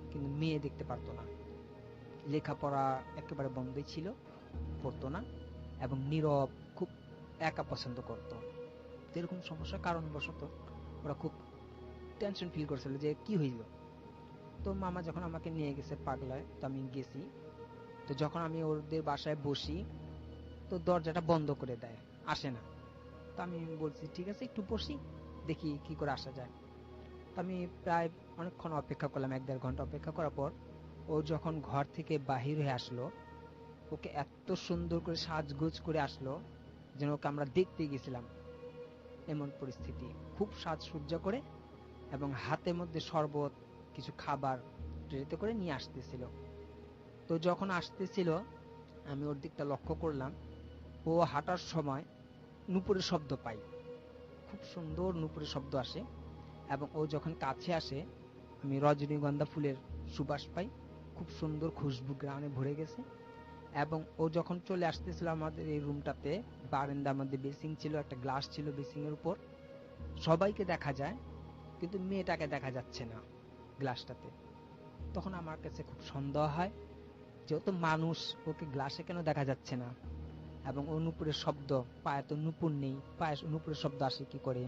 কিন্তু মেয়ে দেখতে পারতো না। লেখাপড়া একেবারে বন্ধই ছিল, পড়তো না, এবং নীরব, খুব একা পছন্দ করতো। তো এরকম সমস্যার কারণবশত ওরা খুব টেনশন ফিল করছিল যে কি হইল। তো মামা যখন আমাকে নিয়ে গেছে পাগলায়, তো আমি গেছি। তো যখন আমি ওদের বাসায় বসি তো দরজাটা বন্ধ করে দেয়, আসে না। তো আমি বলছি ঠিক আছে একটু বসি, দেখি কি করে আসা যায়। তো আমি প্রায় অনেকক্ষণ অপেক্ষা করলাম, 1-1.5 ঘন্টা অপেক্ষা করার পর ও যখন ঘর থেকে বাহির হয়ে আসলো, ওকে এত সুন্দর করে সাজগোজ করে আসলো যেন ওকে আমরা দেখতে গেছিলাম, এমন পরিস্থিতি। খুব সাজসজ্জা করে এবং হাতের মধ্যে শরবত, কিছু খাবার ট্রেতে করে নিয়ে আসতেছিল। তো যখন আসতেছিল আমি ওর দিকটা লক্ষ্য করলাম, ও হাঁটার সময় নুপুরের শব্দ পাই, খুব সুন্দর নুপুরের শব্দ আসে। এবং ও যখন কাছে আসে আমি রজনীগন্ধা ফুলের সুবাস পাই, খুব সুন্দর খুশবু গ্রামে ভরে গেছে। এবং ও যখন চলে আসতেছিল আমাদের এই রুমটাতে, বারান্দার মধ্যে বেসিং ছিল, একটা গ্লাস ছিল বেসিং এর উপর, সবাইকে দেখা যায় কিন্তু মেয়েটাকে দেখা যাচ্ছে না গ্লাসটাতে। তখন আমার কাছে খুব সন্দেহ হয়, যেহেতু মানুষ, ওকে গ্লাসে কেন দেখা যাচ্ছে না, এবং ও নুপুরের শব্দ, পায়ে তো নুপুর নেই, পায়ে নুপুরের শব্দ আসে কি করে।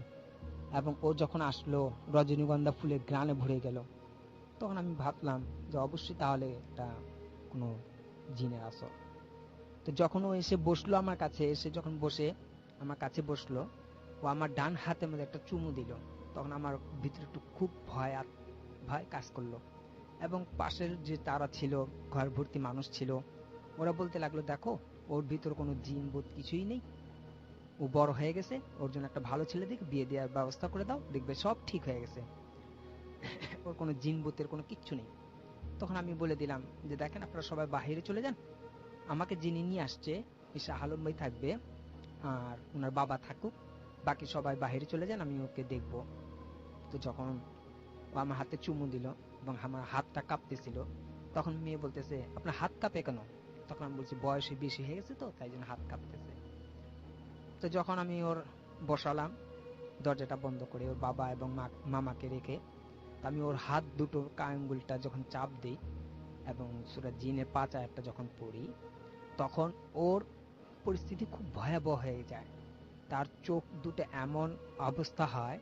এবং ও যখন আসলো রজনীগন্ধা ফুলের ঘ্রাণে ভরে গেল, তখন আমি ভাবলাম যে অবশ্যই তাহলে এটা কোনো জিনের আসর। তো যখন ও এসে বসলো আমার কাছে, এসে যখন বসে আমার কাছে বসলো, ও আমার ডান হাতের মধ্যে একটা চুমু দিল। তখন আমার ভিতরে একটু খুব ভয় কাজ করলো। এবং পাশের যে তারা ছিল, ঘর ভর্তি মানুষ ছিল, ওরা বলতে লাগলো দেখো ওর ভিতর কোনো জিন ভূত কিছুই নেই, ও বড় হয়ে গেছে, ওর জন্য একটা ভালো ছেলে দেখে বিয়ে দেওয়ার ব্যবস্থা করে দাও, দেখবে সব ঠিক হয়ে গেছে, ওর কোনো জিন ভূতের কোনো কিচ্ছু নেই। তখন আমি বলে দিলাম যে দেখেন আপনারা সবাই বাহিরে চলে যান, আমাকে যিনি নিয়ে আসছে এই শাহ আলম ভাই থাকবে আর ওনার বাবা থাকুক, বাকি সবাই বাহিরে চলে যান, আমি ওকে দেখবো। তো যখন ও আমার হাতে চুমু দিল এবং আমার হাতটা কাঁপতেছিল, তখন মেয়ে বলতেছে আপনার হাত কাঁপে কেন? তখন আমি বলছি বয়সে বেশি হয়ে গেছে তো তাই জন্য হাত কাঁপতেছে। তো যখন আমি ওর বসালাম দরজাটা বন্ধ করে, ওর বাবা এবং মামাকে রেখে, আমি ওর হাত দুটো আঙ্গুলটা যখন চাপ দিই এবং সূরা জিনের 5 আয়াতটা যখন পড়ি, তখন ওর পরিস্থিতি খুব ভয়াবহ হয়ে যায়। তার চোখ দুটো এমন অবস্থা হয়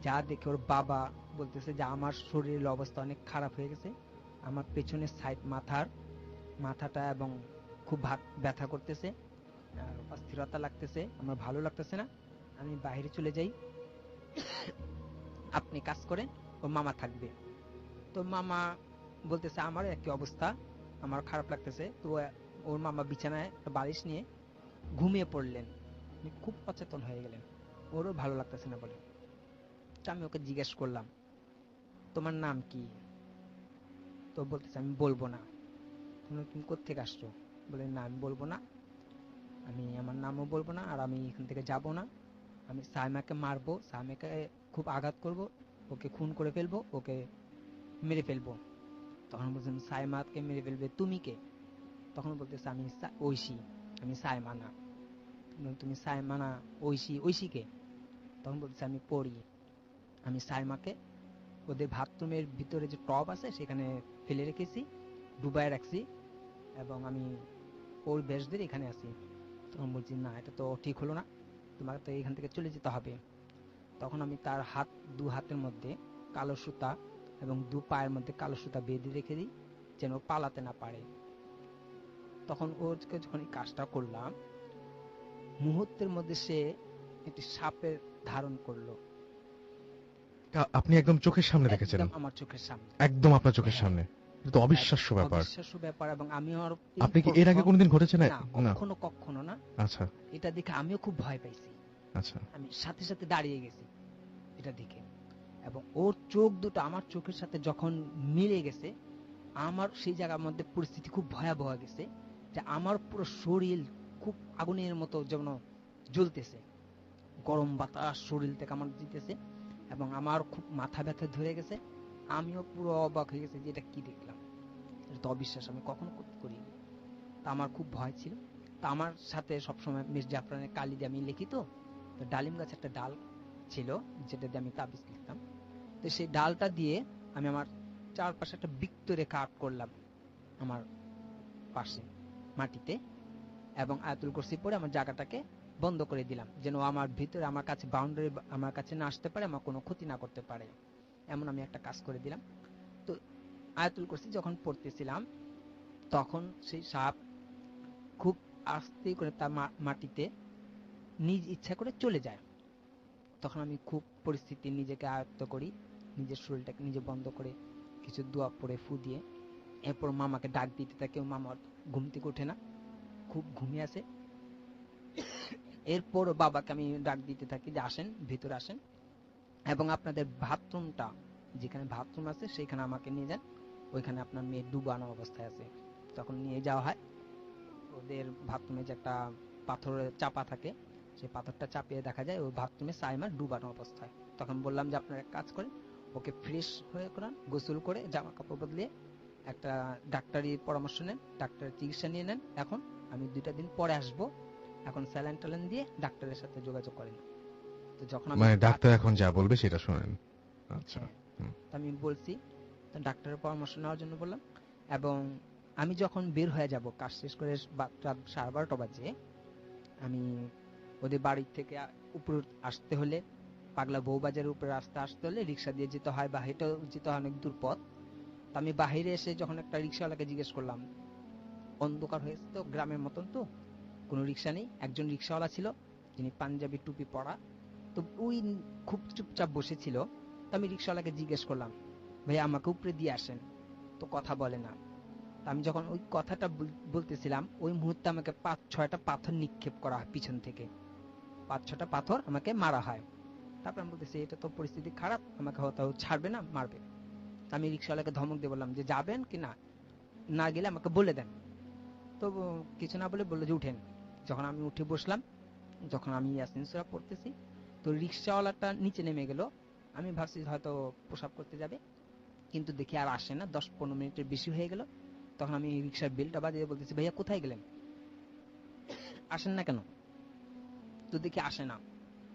যা দেখে ওর বাবা বলতেছে যে আমার শরীরের অবস্থা অনেক খারাপ হয়ে গেছে, আমার পেছনের সাইড মাথাটা এবং খুব ব্যথা করতেছে, অস্থিরতা লাগতেছে, আমার ভালো লাগতেছে না, আমি বাইরে চলে যাই, আপনি কাজ করেন, ওর মামা থাকবে। তো মামা বলতেছে আমারও একই অবস্থা, আমার খারাপ লাগতেছে। তো ওর মামা বিছানায় একটা বালিশ নিয়ে ঘুমিয়ে পড়লেন, খুব অচেতন হয়ে গেলেন, ওরও ভালো লাগতেছে না বলে। তো আমি ওকে জিজ্ঞেস করলাম তোমার নাম কি? তো বলতেছে আমি বলবো না। তুমি কোত্থেকে আসছো? বলে না আমি বলবো না, আমি আমার নামও বলবো না, আর আমি এখান থেকে যাব না, আমি সাইমাকে মারবো, সাইমাকে খুব আঘাত করব, ওকে খুন করে ফেলবো, ওকে মেরে ফেলবো। তখন বলছেন সাইমাকে মেরে ফেলবে তুমি কে? তখন বলতেছে আমি ঐশী, আমি সাইমা না। তুমি সাইমা না, ঐশী কে? তখন বলতেছে আমি পড়ি, আমি সাইমাকে ওদের বাথরুমের ভিতরে যে টব আছে সেখানে ফেলে রেখেছি, ডুবায় রাখছি, এবং আমি ওর বেশ ধরে এখানে আছি। তখন বলছি না এটা তো ঠিক হলো না, তোমাকে তো এখান থেকে চলে যেতে হবে। তখন আমি তার দু হাতের মধ্যে কালো সুতা এবং দু পায়ের মধ্যে কালো সুতা বেঁধে রেখে দিই যেন পালাতে না পারে। তখন ওকে যখন এই কাজটা করলাম, মুহূর্তের মধ্যে সে একটি সাপের ধারণ করলো। আপনি একদম চোখের সামনে দেখেছেন? একদম আমার চোখের সামনে, একদম আপনার চোখের সামনে? এটা তো অবিশ্বাস্য ব্যাপার। অবিশ্বাস্য ব্যাপার। এবং আমি আপনি কি এর আগে কোনোদিন ঘটেছে না? কখনো না। আচ্ছা, এটা দেখে আমিও খুব ভয় পাইছি। আচ্ছা আমি সাথে সাথে দাঁড়িয়ে গেছি এটা দেখে, এবং ওর চোখ দুটো আমার চোখের সাথে যখন মিলে গেছে, আমার সেই জায়গার মধ্যে পরিস্থিতি খুব ভয়াবহ গেছে, যে আমার পুরো শরীর খুব আগুনের মতো যেন জ্বলতেছে, গরম বাতাস শরীর থেকে আমার দিতেছে, এবং আমার খুব মাথা ব্যথা ধরে গেছে। আমিও পুরো অবাক হয়ে গেছি যে এটা কি দেখলাম, এটা তো অবিশ্বাস, আমি কখনো করি। তা আমার খুব ভয় ছিল। তা আমার সাথে সবসময় মির্জা জাফরানের কালি দিয়ে আমি লিখি, তো ডালিম গাছ একটা ডাল ছিল যেটা দিয়ে আমি তাবিজ লিখতাম। তো সেই ডালটা দিয়ে আমি আমার চারপাশে একটা বৃত্ত রেখা আর্ট করলাম আমার পাশে মাটিতে, এবং আয়াতুল কুরসি পড়ে আমার জায়গাটাকে বন্ধ করে দিলাম, যেন আমার ভিতরে আমার কাছে বাউন্ডারি আমার কাছে না আসতে পারে, আমার কোনো ক্ষতি না করতে পারে, এমন আমি একটা কাজ করে দিলাম। তো আয়াতুল কুরসি যখন পড়তেছিলাম, তখন সেই সাপ খুব আস্তে করে তার মাটিতে নিজ ইচ্ছা করে চলে যায়। তখন আমি খুব পরিস্থিতি নিজেকে আয়ত্ত করি, নিজের শরীরটাকে নিজে বন্ধ করে কিছু দোয়া পড়ে ফু দিয়ে এরপর মামাকে ডাক দিতে থাকে। মামার ঘুম থেকে ওঠে না, খুব ঘুমিয়ে আছে। এরপর বাবাকে আমি ডাক দিতে থাকি যে আসেন, ভিতরে আসেন, এবং আপনাদের বাথরুমটা, যেখানে বাথরুম আছে সেখানে আমাকে নিয়ে যান, ওইখানে আপনার মেয়ে ডুবানো অবস্থায় আছে। তখন নিয়ে যাওয়া হয়। ওদের বাথরুমে যে একটা পাথরের চাপা থাকে, সেই পাথরটা চাপিয়ে দেখা যায় ওই বাথরুমে সাইমা ডুবানো অবস্থায়। তখন বললাম যে আপনারা এক কাজ করেন, ওকে ফ্রেশ হয়ে করান, গোসল করে জামা কাপড় বদলে একটা ডাক্তারি পরামর্শ নেন, ডাক্তারের চিকিৎসা নিয়ে নেন। এখন আমি 2টা দিন পরে আসবো, এখন স্যালাইন ট্যালাইন দিয়ে ডাক্তারের সাথে যোগাযোগ করেন। তো যখন আমি মানে ডাক্তার এখন যা বলবে সেটা শুনেন। আচ্ছা হ্যাঁ, তো আমি বলছি, তো ডাক্তারের পরামর্শ নেওয়ার জন্য বললাম। এবং আমি যখন বের হয়ে যাব কাজ শেষ করে রাত 12:30 বাজে, আমি ওদের বাড়ি থেকে উপরে আসতে হলে, পাগলা বউবাজারের উপরে রাস্তা আসতে হলে রিক্সা দিয়ে যেতে হয় বা হেঁটেও যেতে হয়, অনেক দূর পথ। তো আমি বাহিরে এসে যখন একটা রিক্সাওয়ালাকে জিজ্ঞেস করলাম, অন্ধকার হয়েছে তো, গ্রামের মতন তো, কোনো রিক্সা নেই। একজন রিক্সাওয়ালা ছিল যিনি পাঞ্জাবি টুপি পরা, তো ওই খুব চুপচাপ বসেছিল। তো আমি রিক্সাওয়ালাকে জিজ্ঞেস করলাম, ভাই আমাকে উপরে দিয়ে আসেন, তো কথা বলে না। তা আমি যখন ওই কথাটা বলতেছিলাম, ওই মুহূর্তে আমাকে 5-6টা পাথর নিক্ষেপ করা হয় পিছন থেকে, 5-6টা পাথর আমাকে মারা হয়। তারপর আমি বলতেছি এটা তো পরিস্থিতি খারাপ, আমাকে হয়তো ছাড়বে না, মারবে। আমি রিক্সাওয়ালাকে ধমক দিয়ে বললাম যে যাবেন কি না, না গেলে আমাকে বলে দেন। তো কিছু না বলে বললো যে উঠেন। যখন আমি উঠে বসলাম, যখন আমি ইয়াসিন সূরা পড়তেছি, তো রিক্সাওয়ালাটা নিচে নেমে গেল। আমি ভাবছি হয়তো প্রসাব করতে যাবে, কিন্তু দেখি আর আসে না। 10-15 মিনিটের বেশি হয়ে গেল। তখন আমি রিক্সার বেলটা বাজিয়ে বলতেছি, ভাইয়া কোথায় গেলেন, আসেন না কেন? তো দেখি আসে না।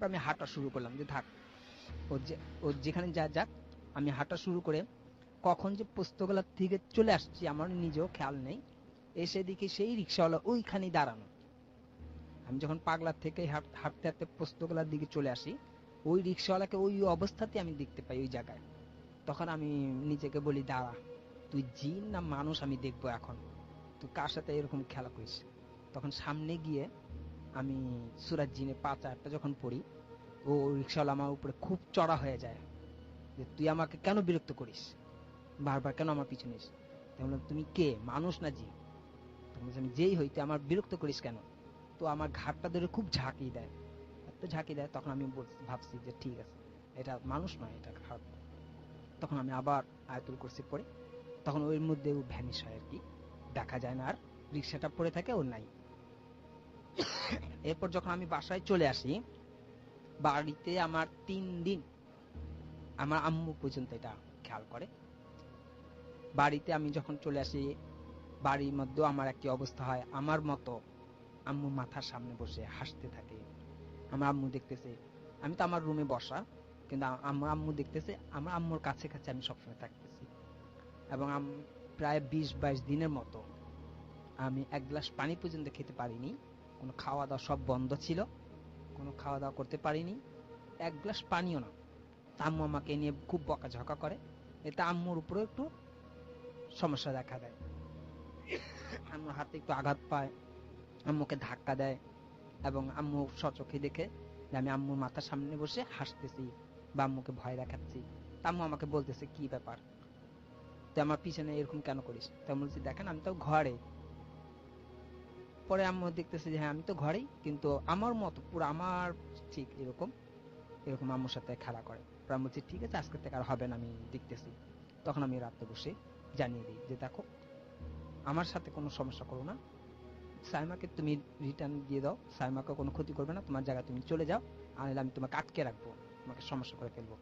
আমি হাঁটা শুরু করলাম যে থাক, ও যেখানে যাক। আমি হাঁটা শুরু করে কখন যে পোস্তগোলা থেকে চলে আসছি আমার নিজেও খেয়াল নেই। এসে দেখি সেই রিক্সাওয়ালা ওইখানেই দাঁড়ানো। আমি যখন পাগলার থেকে হাঁটতে হাঁটতে পোস্তগোলার দিকে চলে আসি, ওই রিক্সাওয়ালাকে ওই অবস্থাতে আমি দেখতে পাই ওই জায়গায়। তখন আমি নিজেকে বলি, দাঁড়া, তুই জিন না মানুষ আমি দেখবো এখন, তুই কার সাথে এরকম খেলা করিস। তখন সামনে গিয়ে আমি সূরা জিনে 5 আয়াতটা যখন পড়ি, ও রিক্সাওয়ালা আমার উপরে খুব চড়া হয়ে যায় যে তুই আমাকে কেন বিরক্ত করিস, বারবার কেন আমার পিছনে নিস। বললাম তুমি কে, মানুষ না জিন? তখন বলছে, আমি যেই হই, তুই আমার বিরক্ত করিস কেন? তো আমার ঘাটটা ধরে খুব ঝাঁকি দেয়, এত ঝাঁকি দেয়। তখন আমি ভাবছি যে ঠিক আছে, এটা মানুষ নয়, এটা ঘাট। তখন আমি আবার আয়াতুল কুরসি পড়ি, তখন ওর মধ্যে ও ভ্যানিশ হয় আর কি, দেখা যায় না আর। রিক্সাটা পড়ে থাকে, ও নাই। এরপর যখন আমি বাসায় চলে আসি, বাড়িতে আমার 3 দিন, আমার আম্মু পর্যন্ত এটা খেয়াল করে। বাড়িতে আমি যখন চলে আসি, বাড়ির মধ্যেও আমার একই অবস্থা হয়। আমার মতো আম্মু মাথার সামনে বসে হাসতে থাকে। আমার আম্মু দেখতেছে, আমি তো আমার রুমে বসা, কিন্তু আমার আম্মু দেখতেছে, আমার আম্মুর কাছে কাছে আমি সবসময় থাকতেছি। এবং প্রায় 20-22 দিনের মতো আমি 1 গ্লাস পানি পর্যন্ত খেতে পারিনি। কোনো খাওয়া দাওয়া সব বন্ধ ছিল, কোনো খাওয়া দাওয়া করতে পারিনি, 1 গ্লাস পানিও না। আম্মু আমাকে নিয়ে খুব বকাঝকা করে, এতে আম্মুর উপরে একটু সমস্যা দেখা দেয়। আম্মুর হাতে একটু আঘাত পায়, আম্মুকে ধাক্কা দেয়, এবং আম্মু সচক্ষে দেখে যে আমি আম্মুর মাথার সামনে বসে হাসতেছি বা আম্মুকে ভয় দেখাচ্ছি। আম্মু আমাকে বলতেছে কি ব্যাপার, তুই আমার পিছনে এরকম কেন করিস? তাই বলছি দেখেন আমি তো ঘরে। পরে আম্মু দেখতেছে যে হ্যাঁ আমি তো ঘরেই, কিন্তু আমার মতো পুরো আমার ঠিক এরকম এরকম আম্মুর সাথে খেলা করে। পরে আমি বলছি ঠিক আছে আজকে থেকে আর হবে না, আমি দেখতেছি। তখন আমি রাতে বসে জানিয়ে দিই যে দেখো আমার সাথে কোনো সমস্যা করো না, সাইমাকে তুমি রিটার্ন দিয়ে দাও, সাইমাকে কোনো ক্ষতি করবে না, তোমার জায়গায় তুমি চলে যাও, আর নাহলে আমি তোমাকে আটকে রাখবো, তোমাকে সমস্যা করে ফেলবো।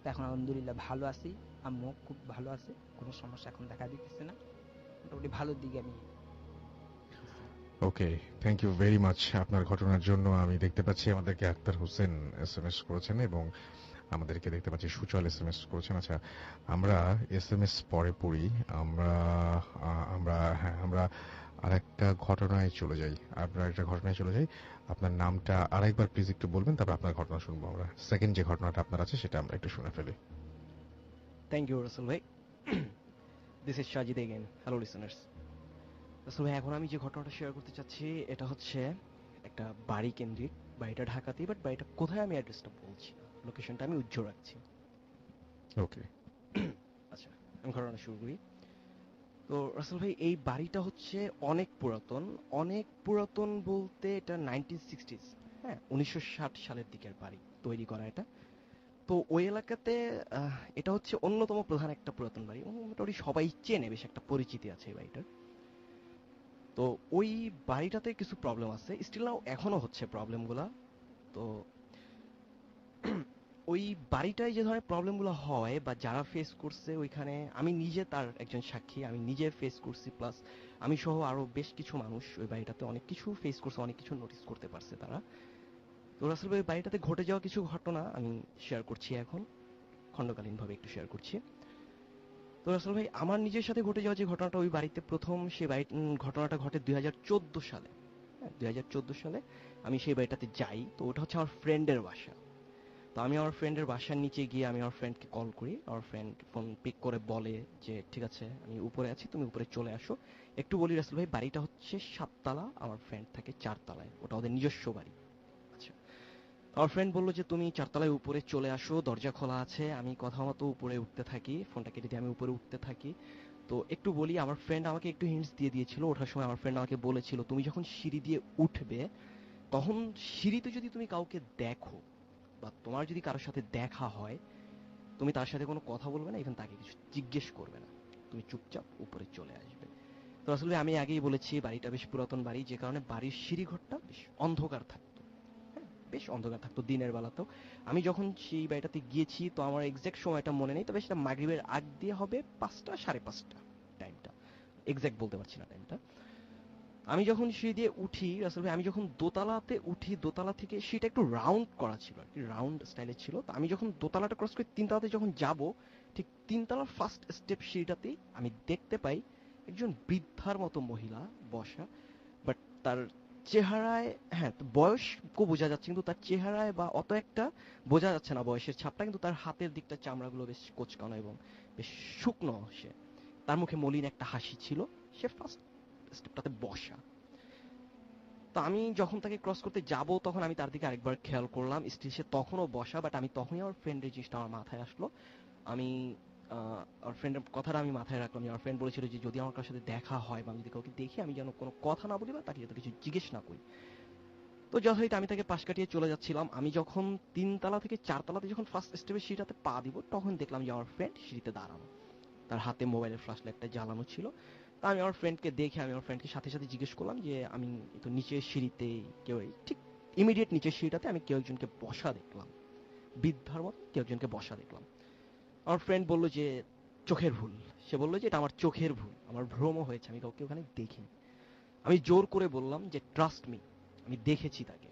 তো এখন আলহামদুলিল্লাহ ভালো আছি, আম্মু খুব ভালো আছে, কোনো সমস্যা এখন দেখা দিতেছে না, মোটামুটি ভালোর দিকে আমি। ওকে, থ্যাংক ইউ ভেরি মাচ আপনার ঘটনার জন্য। আমি দেখতে পাচ্ছি আমাদেরকে আক্তার হোসেন এসএমএস করেছেন এবং আমাদেরকে দেখতে পাচ্ছি সুচল এসএমএস করেছেন। আচ্ছা, আমরা এসএমএস পরে পড়ি। আমরা আমরা আরেকটা ঘটনায় চলে যাই। আপনার নামটা আরেকবার প্লিজ একটু বলবেন, তারপর আপনার ঘটনা শুনবো আমরা। সেকেন্ড যে ঘটনাটা আপনার আছে সেটা আমরা একটু শুনে ফেলি। থ্যাংক ইউ রাসেল ভাই। This is Sajid again. Hello listeners. Rasel ভাই, এখন আমি যে ঘটনাটা শেয়ার করতে চাচ্ছি এটা হচ্ছে একটা বাড়ি কেন্দ্রিক। বাড়িটা ঢাকাতেই, বাট বাড়িটা কোথায় আমি অ্যাড্রেসটা বলছি না, লোকেশনটা আমি উজ্জ্বল রাখছি। ওকে, আচ্ছা, আমি ঘটনা শুরু করি। তো রাসেল ভাই, এই বাড়িটা হচ্ছে অনেক পুরাতন। অনেক পুরাতন বলতে এটা 1960s, হ্যাঁ 1960 সালের দিকের বাড়ি তৈরি করা এটা। তো ওই এলাকাতে এটা হচ্ছে অন্যতম প্রধান একটা পুরাতন বাড়ি, মোটামুটি সবাই চেনে, বেশ একটা পরিচিতি আছে এই বাড়িটার। তো ওই বাড়িটাতে কিছু প্রবলেম আছে, স্টিল নাও এখনো হচ্ছে প্রবলেমগুলা। তো ওই বাড়িটায় যে ধরনের প্রবলেমগুলো হয় বা যারা ফেস করছে ওইখানে, আমি নিজে তার একজন সাক্ষী, আমি নিজে ফেস করছি, প্লাস আমি সহ আরো বেশ কিছু মানুষ ওই বাড়িটাতে অনেক কিছু ফেস করছে, অনেক কিছু নোটিস করতে পারছে তারা। তো রাসেল ভাই, বাড়িটাতে ঘটে যাওয়া কিছু ঘটনা আমি শেয়ার করছি এখন, খণ্ডকালীন ভাবে একটু শেয়ার করছি। তো রাসেল ভাই, আমার নিজের সাথে ঘটে যাওয়া যে ঘটনাটা ওই বাড়িতে প্রথম, সেই বাড়ি ঘটনাটা ঘটে 2014 সালে। হ্যাঁ 2014 সালে আমি সেই বাড়িটাতে যাই। তো ওটা হচ্ছে আমার ফ্রেন্ডের বাসা। তো আমি আমার ফ্রেন্ডের বাসার নিচে গিয়ে আমি আমার ফ্রেন্ডকে কল করি। আমার ফ্রেন্ড ফোন পিক করে বলে যে ঠিক আছে আমি উপরে আছি, তুমি উপরে চলে আসো। একটু বলি রাসেল ভাই, বাড়িটা হচ্ছে 7 তলা, আমার ফ্রেন্ড থাকে 4 তলায়, ওটা ওদের নিজস্ব বাড়ি। আচ্ছা, আমার ফ্রেন্ড বললো যে তুমি 4 তলায় উপরে চলে আসো, দরজা খোলা আছে। আমি কথা মতো উপরে উঠতে থাকি, ফোনটা কেটে দিয়ে আমি উপরে উঠতে থাকি। তো একটু বলি, আমার ফ্রেন্ড আমাকে একটু হিন্টস দিয়ে দিয়েছিল ওঠার সময়। আমার ফ্রেন্ড আমাকে বলেছিল তুমি যখন সিঁড়ি দিয়ে উঠবে তখন সিঁড়িতে যদি তুমি কাউকে দেখো বা তোমার যদি কারোর সাথে দেখা হয়, তুমি তার সাথে কোনো কথা বলবে না, ইভেন তাকে কিছু জিজ্ঞেস করবে না, তুমি চুপচাপ উপরে চলে আসবে। তো আসলে আমি আগেই বলেছি বাড়িটা বেশ পুরাতন বাড়ি, যে কারণে বাড়ির সিঁড়িঘরটা বেশ অন্ধকার থাকতো। হ্যাঁ বেশ অন্ধকার থাকতো দিনের বেলাতেও। আমি যখন সেই বাড়িটাতে গিয়েছি, তো আমার এক্সাক্ট সময়টা মনে নেই, তবে সেটা মাগরিবের আগ দিয়ে হবে, 5টা 5:30 টাইমটা, এক্সাক্ট বলতে পারছি না টাইমটা। আমি যখন সিঁড়ি দিয়ে উঠি রাসেল ভাই, আমি যখন দোতলাতে উঠি, দোতলা থেকে সিঁড়িটা একটু রাউন্ড করা ছিল আর কি, রাউন্ড স্টাইলের ছিল। তো আমি যখন দোতলাটা ক্রস করে 3তলাতে যখন যাব, ঠিক 3তলার ফার্স্ট স্টেপ সিঁড়িটাতেই আমি দেখতে পাই একজন বৃদ্ধার মতো মহিলা বসা। বাট তার চেহারায়, হ্যাঁ বয়স্ক বোঝা যাচ্ছে, কিন্তু তার চেহারায় বা অত একটা বোঝা যাচ্ছে না বয়সের ছাপটা, কিন্তু তার হাতের দিকটা চামড়াগুলো বেশ কোঁচকানো এবং বেশ শুকনো। সে, তার মুখে মলিন একটা হাসি ছিল। সে ফার্স্ট স্টেপটাতে বসা। তো আমি যখন তাকে ক্রস করতে যাব, তখন আমি তার দিকে আরেকবার খেয়াল করলাম, স্টিল সে তখনও বসা। বাট আমি তখনই আমার ফ্রেন্ডের জিনিসটা আমার মাথায় আসলো। আমি আমার ফ্রেন্ডের কথাটা আমি মাথায় রাখলাম। আমার ফ্রেন্ড বলেছিল যে যদি আমার কারোর সাথে দেখা হয় বা আমি যদি কাউকে দেখি, আমি যেন কোনো কথা না বলি বা তাকে যাতে কিছু জিজ্ঞেস না করি। তো যথারীতি আমি তাকে পাশ কাটিয়ে চলে যাচ্ছিলাম। আমি যখন 3তলা থেকে 4তলাতে যখন ফার্স্ট স্টেপে সিঁড়িটাতে পা দিব, তখন দেখলাম যে আমার ফ্রেন্ড সিঁড়িতে দাঁড়ানো, তার হাতে মোবাইলের ফ্ল্যাশ লাইটটা জ্বালানো ছিল। তা আমি আমার ফ্রেন্ডকে দেখে আমি আমার ফ্রেন্ডকে সাথে সাথে জিজ্ঞেস করলাম যে আমি তো নিচের সিঁড়িতে কেউ, ঠিক ইমিডিয়েট নিচের সিঁড়িটাতে আমি কেউ একজনকে বসা দেখলাম, বৃদ্ধার মতো কেউ একজনকে বসা দেখলাম। আমার ফ্রেন্ড বলল যে চোখের ভুল। সে বলল যে এটা আমার চোখের ভুল, আমার ভ্রম হয়েছে, আমি কাউকে ওখানে দেখিনি। আমি জোর করে বললাম যে ট্রাস্ট মি, আমি দেখেছি তাকে,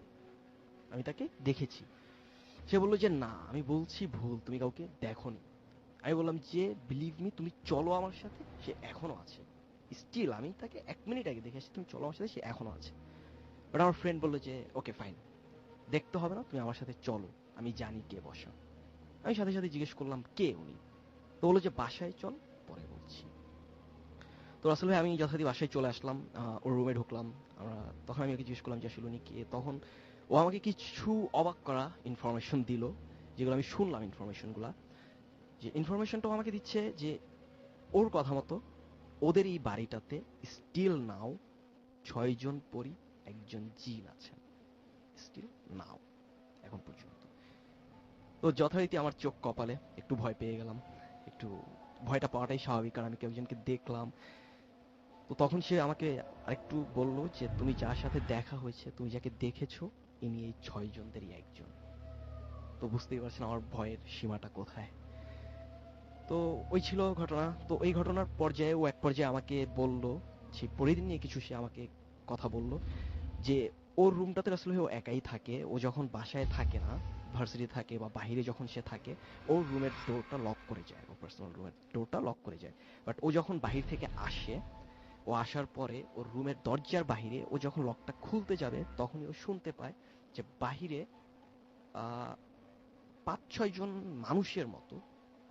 আমি তাকে দেখেছি। সে বলল যে না, আমি বলছি ভুল, তুমি কাউকে দেখোনি। আমি বললাম যে বিলিভ মি, তুমি চলো আমার সাথে, সে এখনো আছে। স্টিল আমি তাকে 1 মিনিট আগে দেখে এসেছি, তুমি চলো আমার সাথে, সে এখনো আছে। বাট আমার ফ্রেন্ড বললো যে ওকে ফাইন, দেখতে হবে না, তুমি আমার সাথে চলো, আমি জানি কে বসা। আমি সাথে সাথে জিজ্ঞেস করলাম কে উনি। তো বললো যে বাসায় চল, পরে বলছি। তো আসলে আমি যথারীতি বাসায় চলে আসলাম, ওর রুমে ঢুকলাম। আমরা, তখন আমি ওকে জিজ্ঞেস করলাম যে আসলে উনি কে। তখন ও আমাকে কিছু অবাক করা ইনফরমেশন দিল, যেগুলো আমি শুনলাম ইনফরমেশনগুলা। যে ইনফরমেশনটাও আমাকে দিচ্ছে যে ওর কথা মতো ওদের এই বাড়িটাতে স্টিল নাও 6 জন পরি, একজন জিন আছেন। স্টিল নাও, এখন এখন পর্যন্ত। তো যথারীতি আমার চোখ কপালে, একটু ভয় পেয়ে গেলাম, একটু ভয়টা পাওয়াটাই স্বাভাবিক, কারণ আমি কেউ একজনকে দেখলাম। তো তখন সে আমাকে আরেকটু বলল যে তুমি যার সাথে দেখা হয়েছে, তুমি যাকে দেখেছো, ইনি এই 6 জনদেরই একজন। তো বুঝতেই পারছেন আমার ভয়ের সীমাটা কোথায়। তো ওই ছিল ঘটনা। তো এই ঘটনার পর্যায়ে ও এক পর্যায়ে আমাকে বলল, সেই পরিদিন নিয়ে কিছু সে আমাকে কথা বলল, যে ওর রুমটাতে আসলে ও একাই থাকে। ও যখন বাসায় থাকে না, ভার্সিটি থাকে বা বাইরে যখন সে থাকে, ওর রুমের ডোরটা লক করে যায়, ওর পার্সোনাল রুমের ডোরটা লক করে যায়। বাট ও যখন বাহির থেকে আসে, ও আসার পরে ওর রুমের দরজার বাহিরে ও যখন লকটা খুলতে যাবে, তখনই ও শুনতে পায় যে বাহিরে 5-6 জন মানুষের মতো,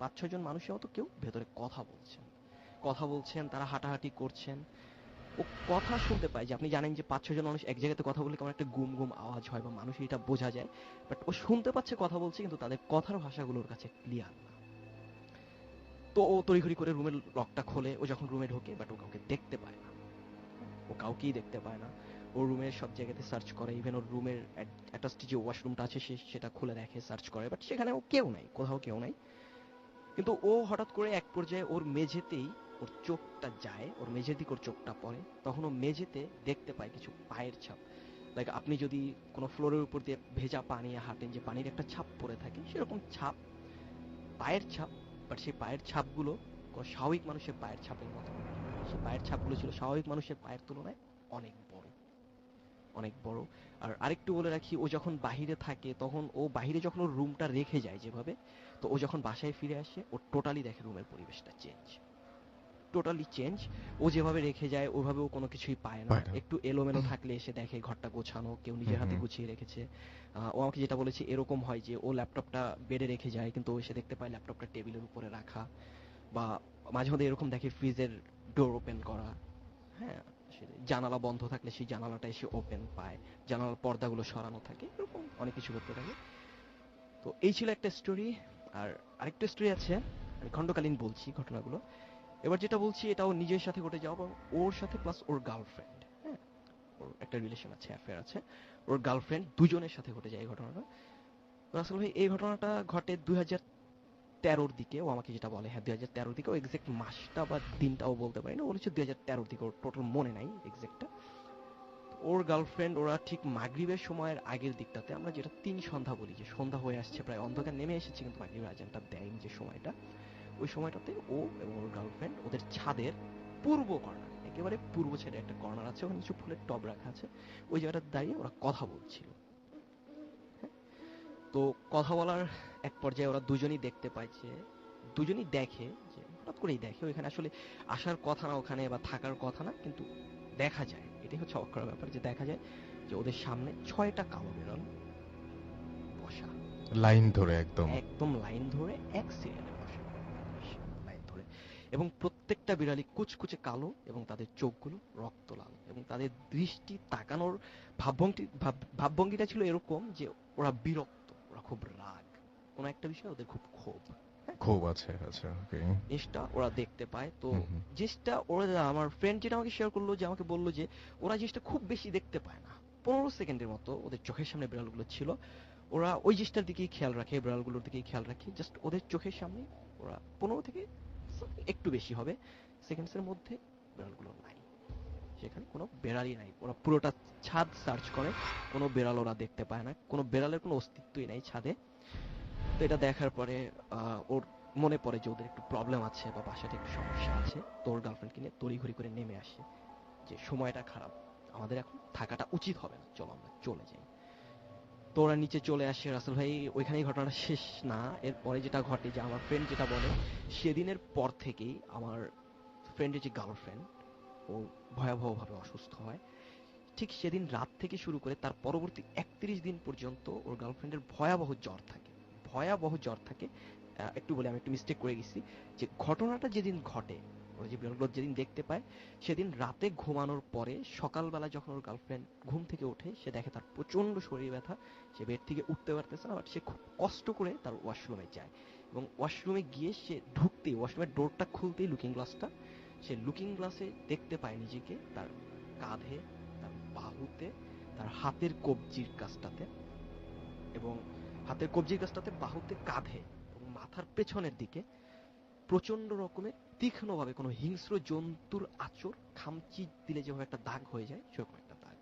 5-6 জন মানুষের মতো কেউ ভেতরে কথা বলছেন, তারা হাঁটাহাঁটি করছেন। ও কথা শুনতে পায়, যে আপনি জানেন যে 5-6 জন মানুষ এক জায়গাতে কথা বললে কেমন একটা গুম গুম আওয়াজ হয় বা মানুষ এটা বোঝা যায়। বাট ও শুনতে পাচ্ছে কথা বলছে, কিন্তু তাদের কথার ভাষাগুলোর কাছে ক্লিয়ার না। তো ও তড়িঘড়ি করে রুমের লকটা খোলে, ও যখন রুমে ঢোকে, বাট ও কাউকে দেখতে পায় না, ও কাউকেই দেখতে পায় না। ও রুমের সব জায়গাতে সার্চ করে, ইভেন ওর রুমের অ্যাটাচড যে ওয়াশরুমটা আছে সেটা খুলে দেখে, সার্চ করে, বাট সেখানেও কেউ নাই, কোথাও কেউ নাই। কিন্তু ও হঠাৎ করে এক পর্যায়ে ওর মেঝেতেই ওর চোখটা যায়, ওর মেঝের দিকে ওর চোখটা পড়ে, তখন ও মেঝেতে দেখতে পায় কিছু পায়ের ছাপ। লাইক আপনি যদি কোনো ফ্লোরের উপর দিয়ে ভেজা পানি হাঁটেন, যে পানির একটা ছাপ পড়ে থাকে, সেরকম ছাপ, পায়ের ছাপ। বাট সেই পায়ের ছাপগুলো কোনো স্বাভাবিক মানুষের পায়ের ছাপের মতো না। সেই পায়ের ছাপগুলো ছিল স্বাভাবিক মানুষের পায়ের তুলনায় অনেক বড়, অনেক বড়। আর আরেকটু বলে রাখি, ও যখন বাহিরে থাকে, তখন ও বাহিরে যখন ওর রুমটা রেখে যায় যেভাবে, তো ও যখন বাসায় ফিরে আসে, ও টোটালি দেখে রুমের পরিবেশটা চেঞ্জ, টোটালি চেঞ্জ। ও যেভাবে রেখে যায় ওভাবে ও কোনো কিছুই পায় না। পায় না। একটু এলোমেলো থাকলে এসে দেখে ঘরটা গোছানো, কেউ নিজের হুম, হাতে হুম। গুছিয়ে রেখেছে। ও আমাকে যেটা বলেছে, এরকম হয় যে ও ল্যাপটপটা বেডে রেখে যায়, কিন্তু ও এসে দেখতে পায় ল্যাপটপটা টেবিলের উপরে রাখা। বা মাঝে মধ্যে এরকম দেখে ফ্রিজের ডোর ওপেন করা, হ্যাঁ, জানালা বন্ধ থাকলে সেই জানালাটা এসে ওপেন পায়, জানালার পর্দাগুলো সরানো থাকে, এরকম অনেক কিছু করতে থাকে। তো এই ছিল একটা স্টোরি। আর আরেকটা স্টোরি আছে, আমি খণ্ডকালীন বলছি ঘটনাগুলো। এবার যেটা বলছি এটাও নিজের সাথে ঘটে যাওয়া, এবং ওর সাথে প্লাস ওর গার্লফ্রেন্ড, হ্যাঁ, ওর একটা রিলেশন আছে, অ্যাফেয়ার আছে, ওর গার্লফ্রেন্ড, দুজনের সাথে ঘটে যায় এই ঘটনাটা। রাসেল ভাই, এই ঘটনাটা ঘটে 2013-র দিকে। ও আমাকে যেটা বলে, হ্যাঁ 2013-র দিকে, ও এক্সাক্ট মাসটা বা দিনটাও বলতে পারি না, ও হচ্ছে 2013-র দিকে, ওর টোটাল মনে নাই এক্সাক্টটা। ওর গার্লফ্রেন্ড, ওরা ঠিক মাগরিবের সময়ের আগের দিকটাতে, আমরা যেটা 3 সন্ধ্যা বলি, যে সন্ধ্যা হয়ে আসছে, প্রায় অন্ধকার নেমে এসেছে, কিন্তু মাগরিবের আজানটা দেয়নি যে সময়টা, ওই সময়টাতে ও এবং ওর গার্লফ্রেন্ড ওদের ছাদের পূর্ব কর্নার, একেবারে পূর্ব সাইডে একটা কর্নার আছে, ওখানে কিছু ফুলের টব রাখা আছে, ওই জায়গাটা দাঁড়িয়ে ওরা কথা বলছিল। তো কথা বলার এক পর্যায়ে ওরা দুজনই দেখতে পায় যে, দুজনই দেখে যে, হঠাৎ করেই দেখে, ওইখানে আসলে আসার কথা না ওখানে, বা থাকার কথা না, কিন্তু দেখা যায়, এটাই হচ্ছে অবাক করার ব্যাপার, যে দেখা যায় যে ওদের সামনে 6টা কালো বিড়াল বসা, লাইন ধরে একদম। একদম লাইন ধরে এক সিরিয়ালে বসা, লাইন ধরে। এবং প্রত্যেকটা বিড়ালই কুচকুচে কালো, এবং তাদের চোখগুলো রক্ত লাল, এবং তাদের দৃষ্টি তাকানোর ভাবভঙ্গিটা ছিল এরকম যে ওরা বিরক্ত, ওরা খুব রাগ, কোনো একটা বিষয় ওদের খুব ক্ষোভ। হ্যাঁ, খুব আছে, আচ্ছা, ওকে। জিনিসটা ওরা দেখতে পায়। তো হুম, হুম। জিনিসটা ওরা, আমার ফ্রেন্ড যেটা আমাকে শেয়ার করলো, যে আমাকে বললো যে ওরা জিনিসটা খুব বেশি দেখতে পায় না, 15 সেকেন্ডের মতো ওদের চোখের সামনে বিড়ালগুলো ছিল, ওরা ওই জিনিসটার দিকেই খেয়াল রাখে, বিড়ালগুলোর দিকেই খেয়াল রাখে, জাস্ট ওদের চোখের সামনে ওরা 15 থেকে একটু বেশি হবে সেকেন্ডসের মধ্যে বিড়ালগুলো নাই, সেখানে কোনো বেড়ালই নাই। ওরা পুরোটা ছাদ সার্চ করে, কোনো বেড়াল ওরা দেখতে পায় না, কোনো বেড়ালের কোনো অস্তিত্বই নাই ছাদে। তো এটা দেখার পরে ওর মনে পড়ে যে ওদের একটু প্রবলেম আছে, বা বাসাতে একটু সমস্যা আছে। তো ওর গার্লফ্রেন্ডকে নিয়ে তড়িঘড়ি করে নেমে আসে, যে সময়টা খারাপ, আমাদের এখন থাকাটা উচিত হবে না, চলো আমরা চলে যাই। তো ওরা নিচে চলে আসে। রাসেল ভাই, ওইখানেই ঘটনাটা শেষ না, এরপরে যেটা ঘটে, যে আমার ফ্রেন্ড যেটা বলে, সেদিনের পর থেকেই আমার ফ্রেন্ডের যে গার্লফ্রেন্ড, ও ভয়াবহভাবে অসুস্থ হয়। ঠিক সেদিন রাত থেকে শুরু করে তার পরবর্তী 31 দিন পর্যন্ত ওর গার্লফ্রেন্ডের ভয়াবহ জ্বর থাকে, ভয়াবহ জ্বর থাকে। একটু বলে, আমি একটু মিস্টেক করে গেছি, যে ঘটনাটা যেদিন ঘটে, ওরা যে বিড়ালগুলো যেদিন দেখতে পায়, সেদিন রাতে ঘুমানোর পরে সকালবেলা যখন ওর গার্লফ্রেন্ড ঘুম থেকে ওঠে, সে দেখে তার প্রচন্ড শরীর ব্যথা, সে বেড থেকে উঠতে পারতেছে না, বাট সে খুব কষ্ট করে তার ওয়াশরুমে যায়, এবং ওয়াশরুমে গিয়ে সে ঢুকতেই, ওয়াশরুমের ডোরটা খুলতেই, লুকিং গ্লাসটা, সে লুকিং গ্লাসে দেখতে পায় নিজেকে, তার কাঁধে, তার বাহুতে, তার হাতের কবজির কাছটাতে এবং হাতের কবজির কাছটাতে, বাহুতে, কাঁধে এবং মাথার পেছনের দিকে প্রচন্ড রকমের তীক্ষ্ণভাবে কোনো হিংস্র জন্তুর আঁচড়, খামচি দিলে যেভাবে একটা দাগ হয়ে যায় সেরকম একটা দাগ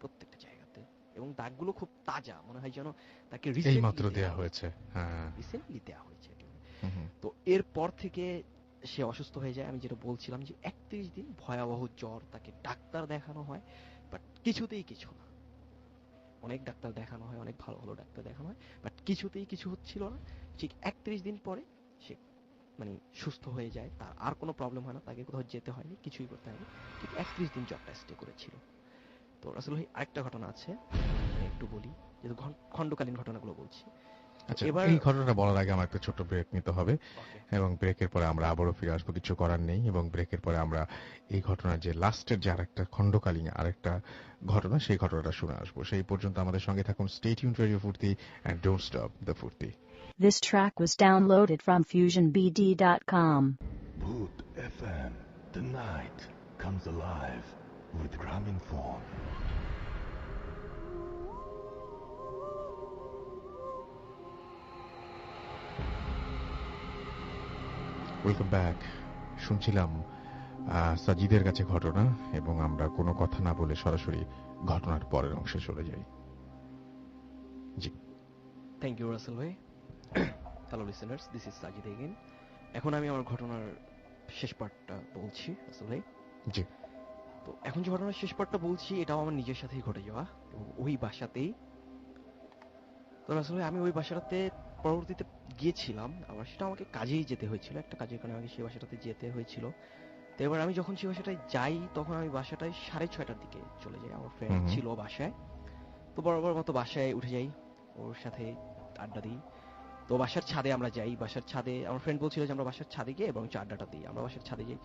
প্রত্যেকটা জায়গাতে, এবং দাগগুলো খুব তাজা, মনে হয় যেন তাকে এই মাত্র দেয়া হয়েছে। হ্যাঁ। রিসেন্টলি দেওয়া হয়েছে। হুম, হুম। তো এরপর থেকে সে অসুস্থ হয়ে যায়। আমি যেটা বলছিলাম যে 31 দিন ভয়াবহ জ্বর, তাকে ডাক্তার দেখানো হয়, বাট কিছুতেই কিছু না। অনেক ডাক্তার দেখানো হয়, অনেক ভালো ভালো ডাক্তার দেখানো হয়, বাট কিছুতেই কিছু হচ্ছিল না। ঠিক 31 দিন পরে সে মানে সুস্থ হয়ে যায়, তার আর কোনো প্রবলেম হয় না, তাকে কোথাও যেতে হয়নি, কিছুই করতে হয়নি। ঠিক 31 দিন জ্বরটা স্টে করেছিল। তো রাসেল ভাই আরেকটা ঘটনা আছে, আমি একটু বলি, যেহেতু খণ্ডকালীন ঘটনাগুলো বলছি। আচ্ছা, এবার এই ঘটনাটা বলার আগে আমার একটা ছোট্ট ব্রেক নিতে হবে, ওকে, এবং ব্রেকের পরে আমরা আবারও ফিরে আসবো, কিছু করার নেই। এবং ব্রেকের পরে আমরা এই ঘটনার যে লাস্টের যে আরেকটা খণ্ডকালীন আরেকটা ঘটনা, সেই ঘটনাটা শুনে আসবো। সেই পর্যন্ত আমাদের সঙ্গে থাকুন। স্টে টিউনড রেডিও ফুর্তি, and don't stop the ফুর্তি। This track was downloaded from FusionBD.com. Bhoot FM. The night comes alive with Graminphone. Welcome back. শুনছিলাম সাজিদের কাছে ঘটনা, এবং আমরা কোনো কথা না বলে সরাসরি ঘটনার পরের অংশে চলে যাই। জি, থ্যাংক ইউ রাসেল ভাই। Hello listeners, this is Sajid again. এখন আমি আমার ঘটনার শেষ পার্টটা বলছি রাসেল ভাই। জি। তো এখন যে ঘটনার শেষ পার্টটা বলছি, এটাও আমার নিজের সাথেই ঘটে যাওয়া, এবং ওই বাসাতেই। তো রাসেল ভাই, আমি ওই বাসাটাতে পরবর্তীতে গিয়েছিলাম, আবার সেটা আমাকে কাজেই যেতে হয়েছিল, একটা কাজের কারণে আমাকে সেই বাসাটাতে যেতে হয়েছিল। তো এবার আমি যখন সেই বাসাটায় যাই, তখন আমি বাসাটায় 6:30টার দিকে চলে যাই। আমার ফ্রেন্ড হুম। ছিল বাসায়, তো বরাবর মতো বাসায় উঠে যাই, ওর সাথে আড্ডা দিই। তো বাসার ছাদে আমরা যাই, বাসার ছাদে আমার ফ্রেন্ড বলছিল যে আমরা বাসার ছাদে গিয়ে এবং আড্ডাটা দিই, আমরা বাসার ছাদে যাই।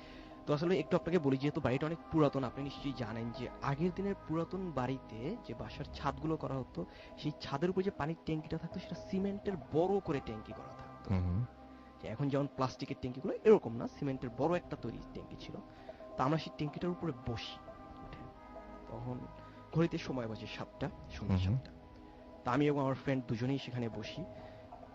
তো আসলে একটু আপনাকে বলি, যেহেতু বাড়িটা অনেক পুরাতন, আপনি নিশ্চয়ই জানেন যে আগের দিনের পুরাতন বাড়িতে যে বাসার ছাদগুলো করা হতো, সেই ছাদের উপর যে পানির ট্যাঙ্কিটা থাকতো, সেটা সিমেন্টের বড় করে ট্যাঙ্কি করা থাকতো। হুম। যে এখন যেমন প্লাস্টিকের ট্যাঙ্কিগুলো এরকম না, সিমেন্টের বড় একটা তৈরি ট্যাঙ্কি ছিল। তো আমরা সেই ট্যাঙ্কিটার উপরে বসি উঠে। তখন ঘড়িতে সময় বাজে 7টা, সন্ধ্যা 7টা। তা আমি এবং আমার ফ্রেন্ড দুজনেই সেখানে বসি।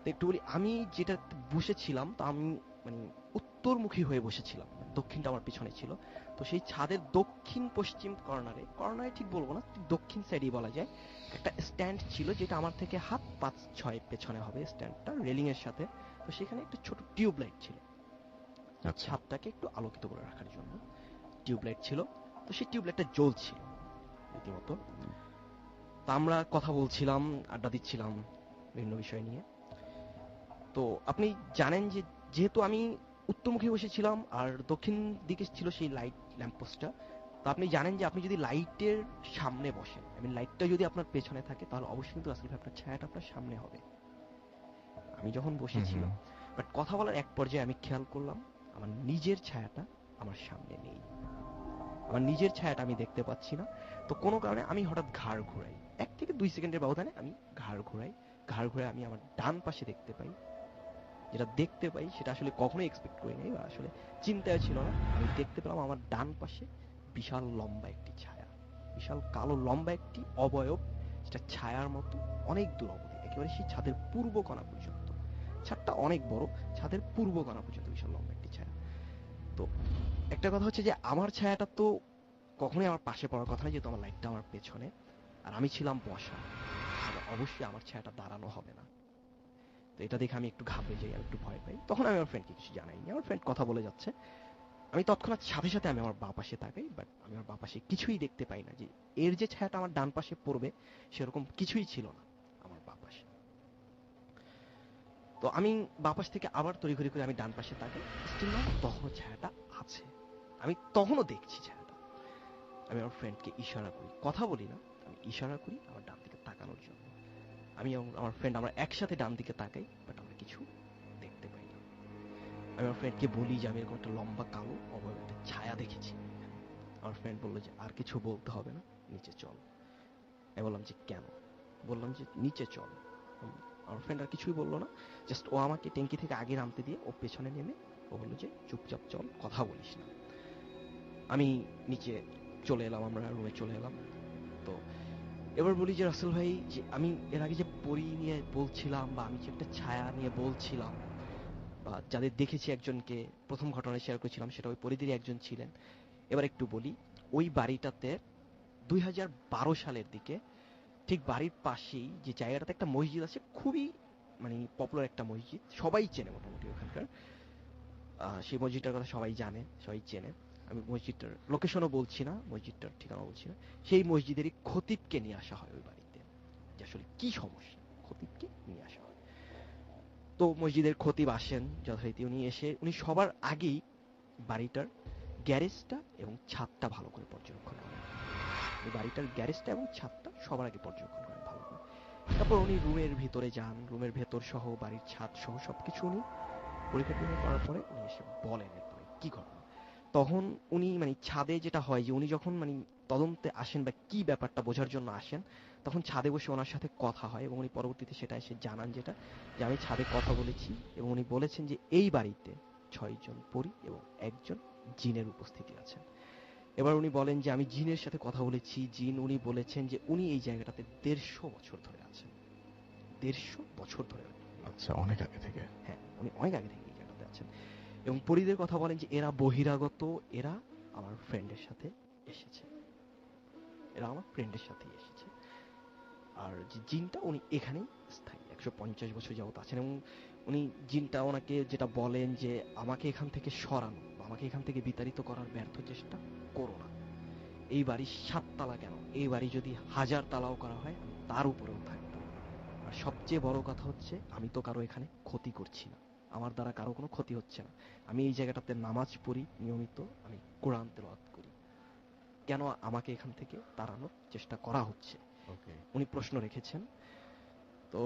তো একটু বলি, আমি যেটা বসেছিলাম, তা আমি মানে উত্তরমুখী হয়ে বসেছিলাম, দক্ষিণটা আমার পিছনে ছিল। তো সেই ছাদের দক্ষিণ পশ্চিম কর্নারে ঠিক বলবো না, ঠিক দক্ষিণ সাইডেই বলা যায়, একটা স্ট্যান্ড ছিল, যেটা আমার থেকে হাত 5-6 পেছনে হবে স্ট্যান্ডটা, রেলিং এর সাথে। তো সেখানে একটা ছোট টিউব লাইট ছিল, আচ্ছা। ছাদটাকে একটু আলোকিত করে রাখার জন্য টিউব লাইট ছিল। তো সেই টিউব লাইটটা জ্বলছিল রীতিমতো। তা আমরা কথা বলছিলাম, আড্ডা দিচ্ছিলাম বিভিন্ন বিষয় নিয়ে। তো আপনি জানেন যে যেহেতু আমি উত্তরমুখী বসেছিলাম আর দক্ষিণ দিকে ছিল সেই লাইট ল্যাম্পপোস্টটা, তো আপনি জানেন যে আপনি যদি লাইটের সামনে বসেন, লাইটটা যদি আপনার পেছনে থাকে, তাহলে অবশ্যই কিন্তু আসলে আপনার ছায়াটা আপনার সামনে হবে। আমি যখন বসেছিলাম, বাট কথা বলার এক পর্যায়ে আমি খেয়াল করলাম আমার নিজের ছায়াটা আমার সামনে নেই, আমার নিজের ছায়াটা আমি দেখতে পাচ্ছি না। তো কোনো কারণে আমি হঠাৎ ঘাড় ঘুরাই, 1 থেকে 2 সেকেন্ডের ব্যবধানে আমি ঘাড় ঘুরাই। ঘাড় ঘুরে আমি আমার ডান পাশে দেখতে পাই, যেটা দেখতে পাই সেটা আসলে কখনোই এক্সপেক্ট করি নাই, বা আসলে চিন্তায় ছিল না। আমি দেখতে পেলাম আমার ডান পাশে বিশাল লম্বা একটি ছায়া, বিশাল কালো লম্বা একটি অবয়ব, যেটা ছায়ার মতো অনেক দূর অবধি, একেবারে সেই ছাদের পূর্ব কোণা পর্যন্ত। ছাদটা অনেক বড়, ছাদের পূর্ব কোণা পর্যন্ত বিশাল লম্বা একটি ছায়া। তো একটা কথা হচ্ছে যে আমার ছায়াটা তো কখনোই আমার পাশে পড়ার কথা না, যেহেতু আমার লাইটটা আমার পেছনে, আর আমি ছিলাম বসা, অবশ্যই আমার ছায়াটা দাঁড়ানো হবে না। তো এটা দেখে আমি একটু ঘাবড়ে যাই, আমি একটু ভয় পাই। তখন আমি আমার ফ্রেন্ডকে কিছু জানাইনি, আমার ফ্রেন্ড কথা বলে যাচ্ছে। আমি তৎক্ষণাৎ সাথে সাথে আমি আমার বাঁ পাশে তাকাই, বাট আমি আমার বাঁ পাশে কিছুই দেখতে পাই না, যে এর যে ছায়াটা আমার ডান পাশে পড়বে সেরকম কিছুই ছিল না আমার বাঁ পাশে। তো আমি বাঁ পাশ থেকে আবার তড়িঘড়ি করে আমি ডান পাশে তাকাই, স্টিল না, তখনও ছায়াটা আছে, আমি তখনও দেখছি ছায়াটা। আমি আমার ফ্রেন্ডকে ইশারা করি, কথা বলি না, আমি ইশারা করি আমার ডান দিকে তাকানোর জন্য। আমি এবং আমার ফ্রেন্ড আমরা একসাথে ডান দিকে তাকাই, বাট আমরা কিছু দেখতে পাই না। আমি আমার ফ্রেন্ডকে বলি যে আমি এরকম একটা লম্বা কালো অবয়ব একটা ছায়া দেখেছি। আমার ফ্রেন্ড বললো যে আর কিছু বলতে হবে না, নিচে চল। আমি বললাম যে কেন? বললাম যে নিচে চল। আমার ফ্রেন্ড আর কিছুই বললো না, জাস্ট ও আমাকে ট্যাঙ্কি থেকে আগে নামতে দিয়ে ও পেছনে নেমে ও বললো যে চুপচাপ চল, কথা বলিস না। আমি নিচে চলে এলাম, আমরা রুমে চলে এলাম। তো এবার বলি যে রাসেল ভাই, যে আমি এর আগে যে পরী নিয়ে বলছিলাম, বা আমি যে একটা ছায়া নিয়ে বলছিলাম, বা যাদের দেখেছি একজনকে প্রথম ঘটনায় শেয়ার করেছিলাম, সেটা ওই পরিদেরই একজন ছিলেন। এবার একটু বলি, ওই বাড়িটাতে 2012 সালের দিকে ঠিক বাড়ির পাশেই যে জায়গাটাতে একটা মসজিদ আছে, খুবই মানে পপুলার একটা মসজিদ, সবাই চেনে মোটামুটি ওখানকার। সেই মসজিদটার কথা সবাই জানে, সবাই চেনে। আমি মসজিদটার লোকেশনও বলছি না, মসজিদটার ঠিকানা বলছি না। সেই মসজিদেরই খতিবকে নিয়ে আসা হয় ওই বাড়িতে, যে আসলে কি সমস্যা, খতিবকে নিয়ে আসা হয়। তো মসজিদের খতিব আসেন যথারীতি। উনি সবার আগেই বাড়িটার গ্যারেজটা এবং ছাদটা ভালো করে পর্যবেক্ষণ করেন। উনি বাড়িটার গ্যারেজটা এবং ছাদটা সবার আগে পর্যবেক্ষণ করেন ভালো করে। তারপর উনি রুমের ভিতরে যান, রুমের ভেতর সহ বাড়ির ছাদ সহ সবকিছু উনি পরীক্ষা টরীক্ষা করার পরে উনি এসে বলেন এরপরে কি ঘটনা। তখন উনি মানে ছাদে যেটা হয় যে উনি যখন মানে তদন্তে আসেন বা কি ব্যাপারটা বোঝার জন্য আসেন, তখন ছাদে বসে ওনার সাথে কথা হয়, এবং উনি পরবর্তীতে সেটা এসে জানান, যেটা যে আমি ছাদে কথা বলেছি, এবং উনি বলেছেন যে এই বাড়িতে 6 জন পরী এবং একজন জিনের উপস্থিতি আছেন। এবার উনি বলেন যে আমি জিনের সাথে কথা বলেছি, জিন উনি বলেছেন যে উনি এই জায়গাটাতে 150 বছর ধরে আছেন। 150 বছর ধরে। আচ্ছা, অনেক আগে থেকে। হ্যাঁ, উনি অনেক আগে থেকে এই জায়গাটাতে আছেন। এবং পরীদের কথা বলেন যে এরা বহিরাগত, এরা আমার ফ্রেন্ডের সাথে এসেছে, এরা আমার ফ্রেন্ডের সাথেই এসেছে। আর যে জিনটা উনি এখানেই স্থায়ী 150 বছর যাবত আছেন। এবং উনি জিনটা ওনাকে যেটা বলেন যে আমাকে এখান থেকে সরানো বা আমাকে এখান থেকে বিতাড়িত করার ব্যর্থ চেষ্টা করো না। এই বাড়ি 7 তালা কেন, এই বাড়ি যদি 1000 তালাও করা হয় আমি তার উপরেও থাকবো। আর সবচেয়ে বড় কথা হচ্ছে, আমি তো কারো এখানে ক্ষতি করছি না, আমার দ্বারা কারো কোনো ক্ষতি হচ্ছে না। আমি এই জায়গাটাতে নামাজ পড়ি নিয়মিত, আমি কোরআন তেলাওয়াত করি, কেন আমাকে এখান থেকে তাড়ানোর চেষ্টা করা হচ্ছে, ওকে। উনি প্রশ্ন রেখেছেন। তো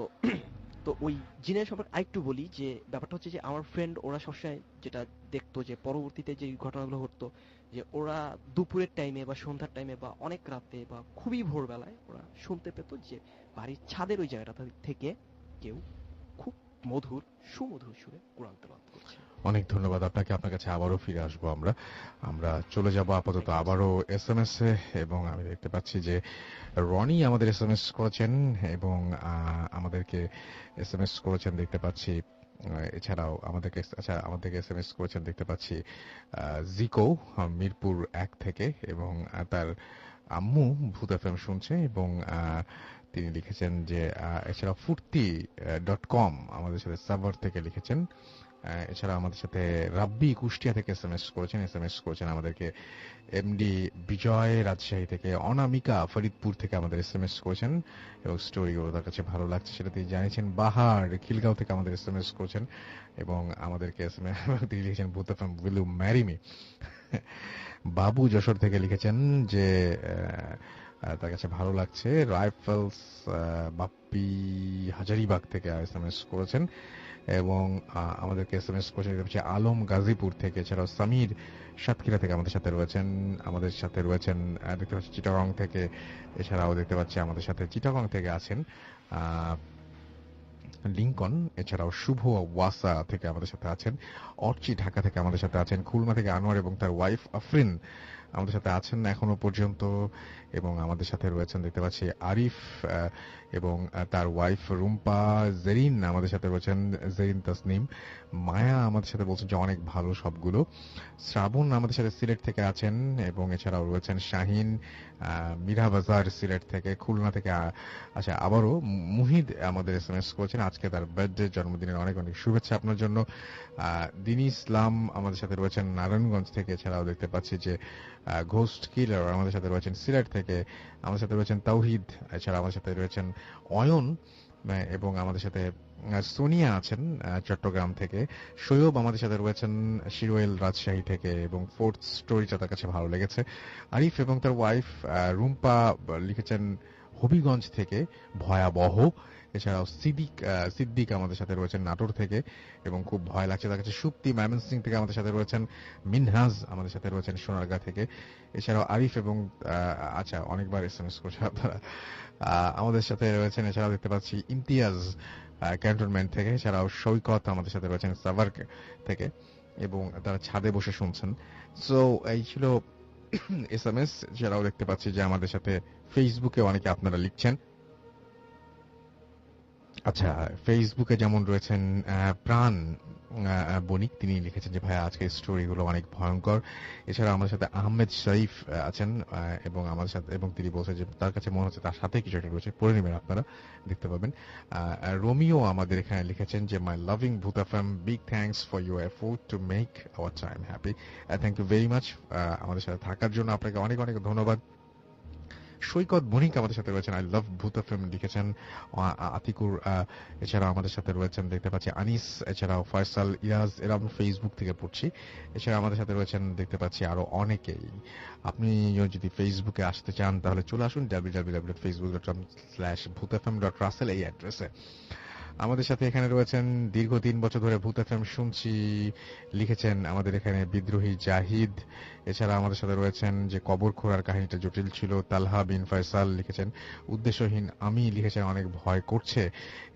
তো ওই জিনের সম্পর্কে আরেকটু বলি, যে ব্যাপারটা হচ্ছে যে আমার ফ্রেন্ড ওরা সবসময় যেটা দেখতো, যে পরবর্তীতে যে ঘটনাগুলো ঘটতো, যে ওরা দুপুরের টাইমে বা সন্ধ্যার টাইমে বা অনেক রাতে বা খুবই ভোরবেলায় ওরা শুনতে পেত যে বাড়ির ছাদের ওই জায়গাটা থেকে কেউ খুব মধুর সুমধুর সুরে কোরআন তেলাওয়াত করছে। অনেক ধন্যবাদ আপনাকে। আপনার কাছে আবারও ফিরে আসবো আমরা। আমরা চলে যাব আপাতত Thank you, আবারও এসএমএস এ, এবং আমি দেখতে পাচ্ছি যে রনি আমাদের এসএমএস করেছেন, এবং আমাদেরকে এসএমএস করেছেন দেখতে পাচ্ছি। এছাড়াও আমাদেরকে এসএমএস করেছেন দেখতে পাচ্ছি জিকো, মিরপুর 1 থেকে, এবং তার আম্মু ভূত এফএম শুনছে, এবং তিনি লিখেছেন যে এছাড়া ফুর্তি.com আমাদের সাথে সাভার থেকে লিখেছেন। এছাড়া আমাদের সাথে রাব্বি কুষ্টিয়া থেকে এসএমএস করেছেন আমাদেরকে। এমডি বিজয় রাজশাহী থেকে, অনামিকা ফরিদপুর থেকে আমাদের এসএমএস করেছেন, এবং স্টোরিগুলো তার কাছে ভালো লাগছে সেটা তিনি জানিয়েছেন। বাহার খিলগাঁও থেকে আমাদের এসএমএস করেছেন, এবং আমাদেরকে এসএমএস তিনি লিখেছেন Bhoot FM will you marry me. Babu Jessore থেকে লিখেছেন যে তার কাছে ভালো লাগছে। রাইফেলস বাপ্পি হাজারিবাগ থেকে এসএমএস করেছেন, এবং আমাদেরকে এসএমএস করেছেন দেখতে পাচ্ছি আলম গাজীপুর থেকে। এছাড়াও সামির সাতক্ষীরা থেকে আমাদের সাথে রয়েছেন দেখতে পাচ্ছি চিটাগং থেকে। এছাড়াও দেখতে পাচ্ছি আমাদের সাথে চিটাগং থেকে আছেন লিঙ্কন। এছাড়াও শুভ ওয়াসা থেকে আমাদের সাথে আছেন। অর্চি ঢাকা থেকে আমাদের সাথে আছেন। খুলনা থেকে আনোয়ার এবং তার ওয়াইফ আফরিন আমাদের সাথে আছেন এখনো পর্যন্ত, এবং আমাদের সাথে রয়েছেন দেখতে পাচ্ছি আরিফ এবং তার ওয়াইফ রুম্পা। জেরিন আমাদের সাথে রয়েছেন, জেরিন তাসনিম। মায়া আমাদের সাথে বলছেন যে অনেক ভালো সবগুলো। শ্রাবণ আমাদের সাথে সিলেট থেকে আছেন, এবং এছাড়াও রয়েছেন শাহিন মিরা বাজার সিলেট থেকে। খুলনা থেকে আচ্ছা আবারও মুহিদ আমাদের এসএমএস করেছেন, আজকে তার বার্থডে, জন্মদিনের অনেক অনেক শুভেচ্ছা আপনার জন্য। দিনী ইসলাম আমাদের সাথে রয়েছেন নারায়ণগঞ্জ থেকে। এছাড়াও দেখতে পাচ্ছি যে ঘোস্ট কিলার আমাদের সাথে রয়েছেন সিলেট থেকে। আমাদের সাথে রয়েছেন তাওহিদ। এছাড়া আমাদের সাথে রয়েছেন অয়ন, এবং আমাদের সাথে সোনিয়া আছেন চট্টগ্রাম থেকে। সৈয়ব আমাদের সাথে রয়েছেন শিরোয়েল রাজশাহী থেকে, এবং ফোর্থ স্টোরিটা তার কাছে ভালো লেগেছে। আরিফ এবং তার ওয়াইফ রুম্পা লিখেছেন হবিগঞ্জ থেকে ভয়াবহ। এছাড়াও সিদ্দিক আমাদের সাথে রয়েছেন নাটোর থেকে, এবং খুব ভয় লাগছে তার কাছে। সুপ্তি ময়মনসিং থেকে আমাদের সাথে রয়েছেন। মিনহাজ আমাদের সাথে রয়েছেন সোনারগাঁ থেকে। এছাড়াও আরিফ এবং আচ্ছা অনেকবার এসএমএস করছে আপনারা। আমাদের সাথে রয়েছেন এছাড়াও দেখতে পাচ্ছি ইমতিয়াজ ক্যান্টনমেন্ট থেকে। এছাড়াও সৈকত আমাদের সাথে রয়েছেন সাভার থেকে, এবং তারা ছাদে বসে শুনছেন। সো এই ছিল এসএমএস, যারাও দেখতে পাচ্ছি যে আমাদের সাথে ফেসবুকে অনেকে আপনারা লিখছেন। আচ্ছা, ফেসবুকে যেমন রয়েছেন প্রাণ বণিক, তিনি লিখেছেন যে ভাইয়া আজকের স্টোরিগুলো অনেক ভয়ঙ্কর। এছাড়া আমাদের সাথে আহমেদ শরীফ আছেন, এবং আমাদের সাথে, এবং তিনি বলছেন যে তার কাছে মনে হচ্ছে তার সাথে কিছু একটা রয়েছে, পড়ে নেবেন আপনারা, দেখতে পাবেন। রোমিও আমাদের এখানে লিখেছেন যে my loving Bhoot FM, big thanks for your effort to make our time happy. Thank you very much আমাদের সাথে থাকার জন্য, আপনাকে অনেক অনেক ধন্যবাদ। সৈকত বণিক আমাদের সাথে রয়েছেন, আই লাভ ভূত এফএম লিখেছেন আতিকুর। এছাড়াও আমাদের সাথে রয়েছেন দেখতে পাচ্ছি আনিস, এছাড়াও ফয়সাল, ইরাজ, এরা আমি ফেসবুক থেকে পড়ছি। এছাড়া আমাদের সাথে রয়েছেন দেখতে পাচ্ছি আরো অনেকেই। আপনি যদি ফেসবুকে আসতে চান তাহলে চলে আসুন www.facebook.com/bhutfm.russell এই অ্যাড্রেসে। আমাদের সাথে এখানে রয়েছেন দীর্ঘ 3 বছর ধরে ভূত এফএম শুনছি লিখেছেন আমাদের এখানে বিদ্রোহী জাহিদ। এছাড়া আমাদের সাথে রয়েছেন যে কবর খোঁড়ার কাহিনীটা জটিল ছিল, তালহা বিন ফয়সাল লিখেছেন উদ্দেশ্যহীন আমি লিখেছেন অনেক ভয় করছে।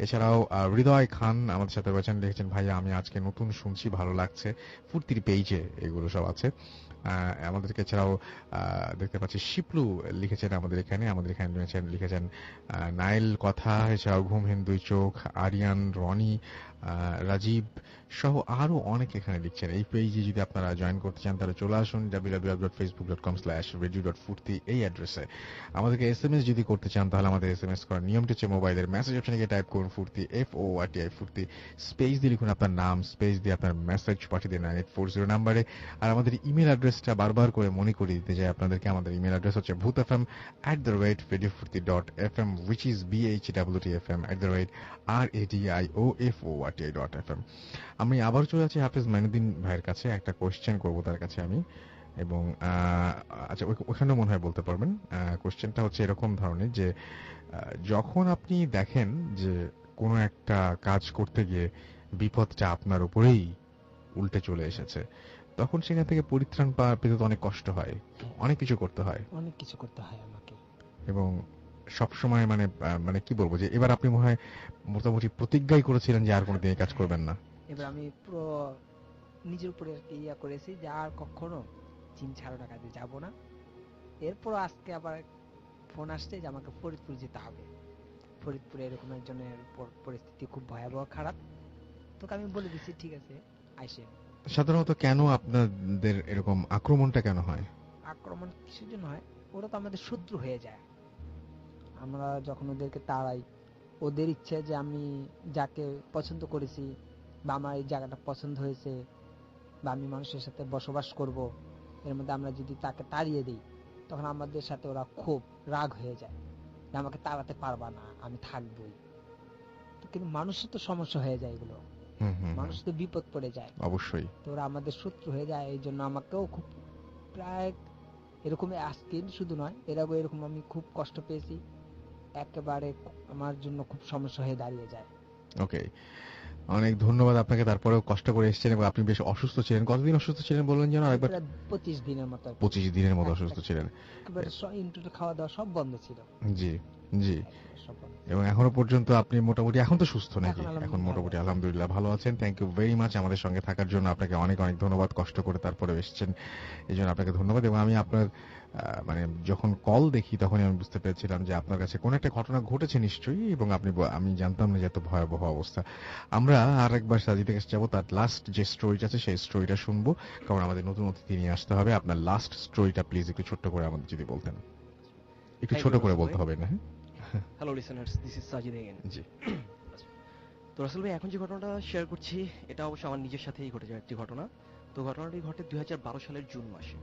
এছাড়াও হৃদয় খান আমাদের সাথে রয়েছেন, লিখেছেন ভাইয়া আমি আজকে নতুন শুনছি, ভালো লাগছে। ফুর্তির পেজে এগুলো সব আছে। আমাদেরকে এছাড়াও দেখতে পাচ্ছি শিপলু লিখেছেন আমাদের এখানে লিখেছেন নাইল কথা, এছাড়াও ঘুমহীন দুই চোখ, আরিয়ান, রনি, রাজীব সহ আরো অনেক এখানে লিখছেন। এই পেজে যদি আপনারা জয়েন করতে চান তাহলে চলে আসুন www.facebook.com/radio.furti এই অ্যাড্রেসে। আমাদেরকে এসএমএস যদি করতে চান তাহলে আমাদের এসএমএস করার নিয়মটি হচ্ছে মোবাইলের মেসেজ অপশনে গিয়ে টাইপ করুন ফুর্তি, FORTI ফুর্তি, স্পেস দিয়ে লিখুন আপনার নাম, স্পেস দিয়ে আপনার মেসেজ পাঠিয়ে দিন 9840 নাম্বারে। আর আমাদের ইমেল অ্যাড্রেসটা বারবার করে মনে করিয়ে দিতে চাই আপনাদেরকে, আমাদের ইমেল অ্যাড্রেস হচ্ছে bhutfm@radiofurti.fm, which is BHWTFM@radioforti.fm। আমি আবার চলে যাচ্ছি হাফেজ মাইনুদ্দিন ভাইয়ের কাছে, একটা কোয়েশ্চেন করব তার কাছে আমি, এবং আচ্ছা ওখানেও মনে হয় বলতে পারবেন। কোয়েশ্চেনটা হচ্ছে এরকম ধরনের যে যখন আপনি দেখেন যে কোনো একটা কাজ করতে গিয়ে বিপদটা আপনার উপরেই উল্টে চলে এসেছে, তখন সেখান থেকে পরিত্রাণ পেতে তো অনেক কষ্ট হয়, অনেক কিছু করতে হয়, অনেক কিছু করতে হয় আমাকে। এবং সব সময় মানে মানে কি বলবো, যে এবার আপনি মনে হয় মোটামুটি প্রতিজ্ঞাই করেছিলেন যে আর কোনোদিন এই কাজ করবেন না। এবার আমি পুরো নিজের উপরে আর কি ইয়া করেছি যে আর কখনো চীন ছাড়ানো কাজে যাব না। এরপর আজকে আবার ফোন আসছে যে আমাকে ফরিদপুর যেতে হবে। ফরিদপুরে এরকম একজনের পরিস্থিতি খুব ভয়াবহ খারাপ, তোকে আমি বলে দিচ্ছি ঠিক আছে আইসে। সাধারণত কেন আপনাদের এরকম আক্রমণটা কেন হয়? আক্রমণ কিসের জন্য হয়? ওরা তো আমাদের শত্রু হয়ে যায়। আমরা যখন ওদেরকে তাড়াই, ওদের ইচ্ছে যে আমি যাকে পছন্দ করেছি বা আমার এই জায়গাটা পছন্দ হয়েছে বা আমি মানুষের সাথে বসবাস করব, এর মধ্যে আমরা যদি তাকে তাড়িয়ে দিই তখন আমাদের সাথে ওরা খুব রাগ হয়ে যায় যে আমাকে তাড়াতে পারবা না, আমি থাকবই। তো কিন্তু মানুষের তো সমস্যা হয়ে যায়, এগুলো মানুষ তো বিপদ পড়ে যায়, অবশ্যই। তো ওরা আমাদের শত্রু হয়ে যায়। এই জন্য আমাকেও খুব প্রায় এরকম আজকে শুধু নয়, এর আগে এরকম আমি খুব কষ্ট পেয়েছি, একেবারে আমার জন্য খুব সমস্যা হয়ে দাঁড়িয়ে যায়। ওকে, অনেক ধন্যবাদ আপনাকে। তারপরেও কষ্ট করে এসেছেন এবং আপনি বেশ অসুস্থ ছিলেন। কতদিন অসুস্থ ছিলেন বললেন যেন আরেকবার? 25 দিনের মতো। 25 দিনের মতো অসুস্থ ছিলেন। একেবারে খাওয়া দাওয়া সব বন্ধ ছিল। জি জি। সব বন্ধ। এবং এখনো পর্যন্ত আপনি মোটামুটি এখন তো সুস্থ নাকি? এখন আলহামদুলিল্লাহ এখন মোটামুটি ভালো আছি। আলহামদুলিল্লাহ ভালো আছেন। থ্যাংক ইউ ভেরি মাচ আমাদের সঙ্গে থাকার জন্য। আপনাকে অনেক অনেক ধন্যবাদ, কষ্ট করে তারপরে এসেছেন এই জন্য আপনাকে ধন্যবাদ। এবং আমি আপনার মানে যখন কল দেখি তখনই আমি বুঝতে পেরেছিলাম যে আপনার কাছে কোনো একটা ঘটনা ঘটেছে নিশ্চয়ই, এবং আমি জানতাম না যে এত ভয়াবহ অবস্থা। আমরা আরেকবার সাজিদের কাছে যাবো, তার লাস্ট যে স্টোরিটা আছে সেই স্টোরিটা শুনবো, কারণ আমাদের নতুন অতিথি নিয়ে আসতে হবে। আপনার লাস্ট স্টোরিটা প্লিজ একটু ছোট্ট করে আমাদের যদি বলতেন। একটু ছোট করে বলতে হবে না? হ্যাঁ, hello listeners, this is Sajid again. জি। তো রাসেল ভাই, এখন যে ঘটনাটা শেয়ার করছি এটা অবশ্য আমার নিজের সাথেই ঘটে যাওয়া একটি ঘটনা। তো ঘটনাটি ঘটে 2012 সালের জুন মাসে।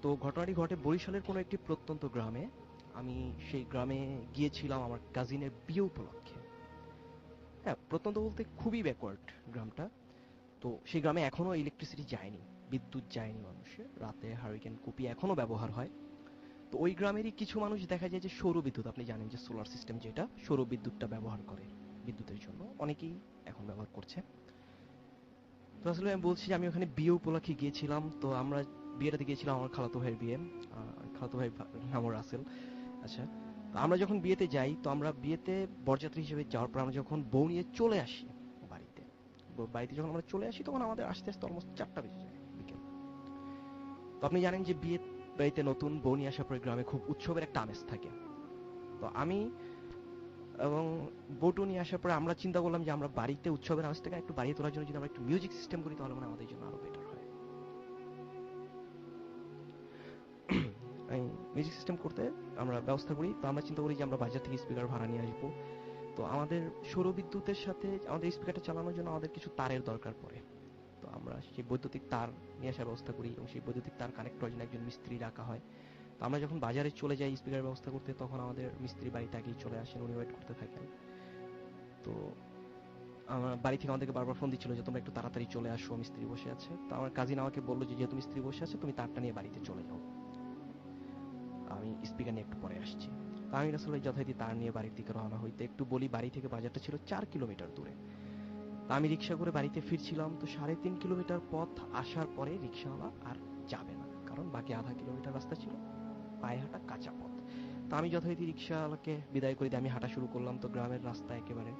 তো ঘটনাটি ঘটে বরিশালের কোনো একটি প্রত্যন্ত গ্রামে। আমি সেই গ্রামে গিয়েছিলাম আমার কাজিনের বিয়ে উপলক্ষে। হ্যাঁ, প্রত্যন্ত বলতে খুবই ব্যাকওয়ার্ড গ্রামটা। তো সেই গ্রামে এখনো ইলেকট্রিসিটি যায়নি, বিদ্যুৎ যায়নি মানুষের। রাতে হারিকেন কুপি এখনো ব্যবহার হয়। তো ওই গ্রামেরই কিছু মানুষ দেখা যায় যে সৌর বিদ্যুৎ, আপনি জানেন যে সোলার সিস্টেম, যেটা সৌর বিদ্যুৎটা ব্যবহার করে বিদ্যুতের জন্য, অনেকেই এখন ব্যবহার করছে। তো আসলে আমি বলছি যে আমি ওখানে বিয়ে উপলক্ষে গিয়েছিলাম। তো আমরা বিয়েটাতে গিয়েছিলাম আমার খালাতো ভাইয়ের বিয়ে। খালাতো ভাই নাম রাসেল। আচ্ছা, তো আমরা যখন বিয়েতে যাই, তো আমরা বিয়েতে বরযাত্রী হিসেবে যাওয়ার পর আমরা যখন বউ নিয়ে চলে আসি বাড়িতে যখন আমরা চলে আসি তখন আমাদের আস্তে আস্তে অলমোস্ট 4টা বেজে যায় বিকেল। তো আপনি জানেন যে বিয়ে বাড়িতে নতুন বউ নিয়ে আসার পরে গ্রামে খুব উৎসবের একটা আমেজ থাকে। তো আমি এবং বউটু নিয়ে আসার পরে আমরা চিন্তা করলাম যে আমরা বাড়িতে উৎসবের আমেজটাকে একটু বাড়িয়ে তোলার জন্য যদি আমরা একটু মিউজিক সিস্টেম করি তাহলে মানে আমাদের জন্য আরো বেটার হয়। মিউজিক সিস্টেম করতে আমরা ব্যবস্থা করি। তো আমরা চিন্তা করি যে আমরা বাজার থেকে স্পিকার ভাড়া নিয়ে আসবো। তো আমাদের সৌরবিদ্যুতের সাথে আমাদের স্পিকারটা চালানোর জন্য আমাদের কিছু তারের দরকার পড়ে। তো আমরা সেই বৈদ্যুতিক তার নিয়ে আসার ব্যবস্থা করি এবং সেই বৈদ্যুতিক তার কানেক্ট করার জন্য একজন মিস্ত্রি রাখা হয়। তো আমরা যখন বাজারে চলে যাই স্পিকার ব্যবস্থা করতে তখন আমাদের মিস্ত্রি বাড়িতে আগেই চলে আসেন, উনি ওয়েট করতে থাকেন। তো আমার বাড়ি থেকে আমাদেরকে বারবার ফোন দিচ্ছিল যে তোমরা একটু তাড়াতাড়ি চলে আসো, মিস্ত্রি বসে আছে। তো আমার কাজিন আমাকে বললো যে যেহেতু মিস্ত্রি বসে আছে তুমি তারটা নিয়ে বাড়িতে চলে যাও, আমি স্পিকার নিয়ে একটু পরে আসছি। তো আমি আসলে যথারীতি তার নিয়ে বাড়ির দিকে রওনা হইতে একটু বলি বাড়ি থেকে বাজারটা ছিল 4 কিলোমিটার দূরে। তা আমি রিক্সা করে বাড়িতে ফিরছিলাম। তো 3.5 কিলোমিটার পথ আসার পরে রিক্সাওয়ালা আর যাবে না, কারণ বাকি আধা কিলোমিটার রাস্তা ছিল পায়ে হাঁটা কাঁচা পথ। তো আমি যথারীতি রিক্সাওয়ালাকে বিদায় করে দিয়ে আমি হাঁটা শুরু করলাম। তো গ্রামের রাস্তা একেবারে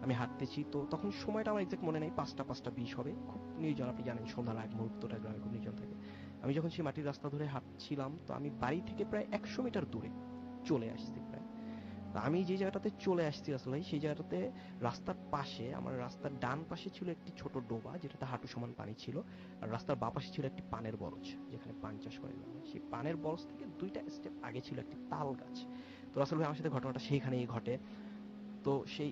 আমি হাঁটতেছি। তো তখন সময়টা আমার এক্সাক্ট মনে নেই, 5টা 20 হবে, খুব নির্জন। আপনি জানেন সন্ধ্যার আগ মুহূর্তটা গ্রামে খুব নির্জন থাকে। আমি যখন সেই মাটির রাস্তা ধরে হাঁটছিলাম তো আমি বাড়ি থেকে প্রায় 100 মিটার দূরে চলে আসছি প্রায়। তা আমি যে জায়গাটাতে চলে আসছি আসলে সেই জায়গাটাতে রাস্তার পাশে, আমার রাস্তার ডান পাশে ছিল একটি ছোট ডোবা যেটাতে হাঁটু সমান পানি ছিল, আর রাস্তার বাঁ পাশে ছিল একটি পানের বরজ যেখানে পান চাষ করে গ্রামে। সেই পানের বরজ থেকে 2টা স্টেপ আগে ছিল একটি তাল গাছ। তো রাসেল ভাই আমার সাথে ঘটনাটা সেইখানেই ঘটে। তো সেই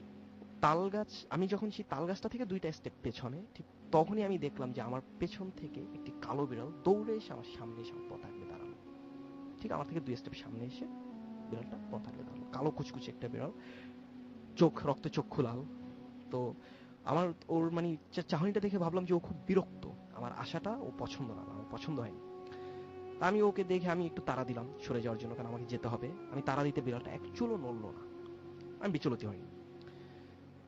তাল গাছ, আমি যখন সেই তাল গাছটা থেকে 2টা স্টেপ পেছনে, ঠিক তখনই আমি দেখলাম যে আমার পেছন থেকে একটি কালো বিড়াল দৌড়ে এসে আমার সামনে এসে আমার পথ আগলে দাঁড়ালো। ঠিক আমার থেকে 2 স্টেপ সামনে এসে বিড়ালটা পথ আগলে দাঁড়ালো। কালো কুচকুচে একটা বিড়াল, চোখ রক্তে চক্ষু লাল। তো আমার ওর মানে চাহনিটা দেখে ভাবলাম যে ও খুব বিরক্ত, আমার আশাটা ও পছন্দ না, আমার পছন্দ হয়নি। তা আমি ওকে দেখে আমি একটু তাড়া দিলাম সরে যাওয়ার জন্য, কারণ আমাকে যেতে হবে। আমি তাড়া দিতে বিড়ালটা এক চুলও নড়লো না, আমি বিচলিত হইনি।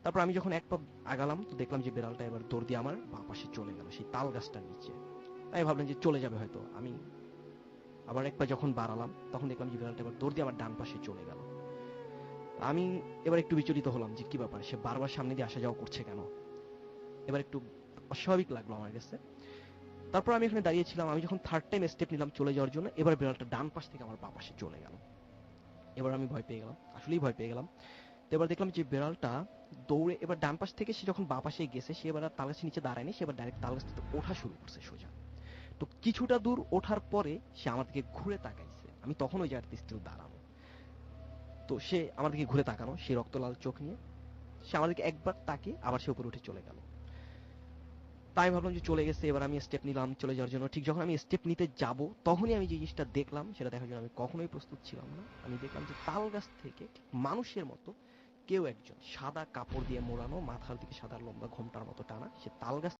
তারপর আমি যখন এক পা আগালাম তো দেখলাম যে বিড়ালটা এবার দৌড় দিয়ে আমার বাঁ পাশে চলে গেল সেই তাল গাছটার নিচে। আমি ভাবলাম যে চলে যাবে হয়তো। আমি আবার এক পা যখন বাড়ালাম তখন দেখলাম যে বিড়ালটা এবার দৌড় দিয়ে আমার ডান পাশে চলে গেল। আমি এবার একটু বিচলিত হলাম যে কি ব্যাপার, সে বারবার সামনে দিয়ে আসা যাওয়া করছে কেন। এবার একটু অস্বাভাবিক লাগলো আমার কাছে। তারপর আমি এখানে দাঁড়িয়েছিলাম, আমি যখন 3rd টাইম স্টেপ নিলাম চলে যাওয়ার জন্য, এবার বিড়ালটা ডান পাশ থেকে আমার বাঁ পাশে চলে গেল। এবার আমি ভয় পেয়ে গেলাম, আসলেই ভয় পেয়ে গেলাম। তো এবার দেখলাম যে বিড়ালটা দৌড়ে এবার ডান পাশ থেকে সে যখন বাঁ পাশে গেছে সে এবার আর তাল গাছের নিচে দাঁড়ায়নি, সে এবার ডাইরেক্ট তাল গাছ থেকে ওঠা শুরু করছে সোজা। তো কিছুটা দূর ওঠার পরে সে আমার দিকে ঘুরে তাকাইছে, আমি তখন ওই জায়গাতে স্টিল দাঁড়ানো। তো সে আমার দিকে ঘুরে তাকানো, সে রক্তলাল চোখ নিয়ে সে আমার দিকে একবার তাকিয়ে আবার সে উপরে উঠে চলে গেল। তাই ভাবলাম যে চলে গেছে, এবার আমি স্টেপ নিলাম চলে যাওয়ার জন্য। ঠিক যখন আমি স্টেপ নিতে যাব তখনই আমি যে জিনিসটা দেখলাম সেটা দেখার জন্য আমি কখনোই প্রস্তুত ছিলাম না। আমি দেখলাম যে তাল গাছ থেকে ঠিক মানুষের মতো কেউ একজন সাদা কাপড় দিয়ে মোড়ানো, মাথার দিকে সাদা লম্বা ঘোমটার মতো টানা, সে তাল গাছ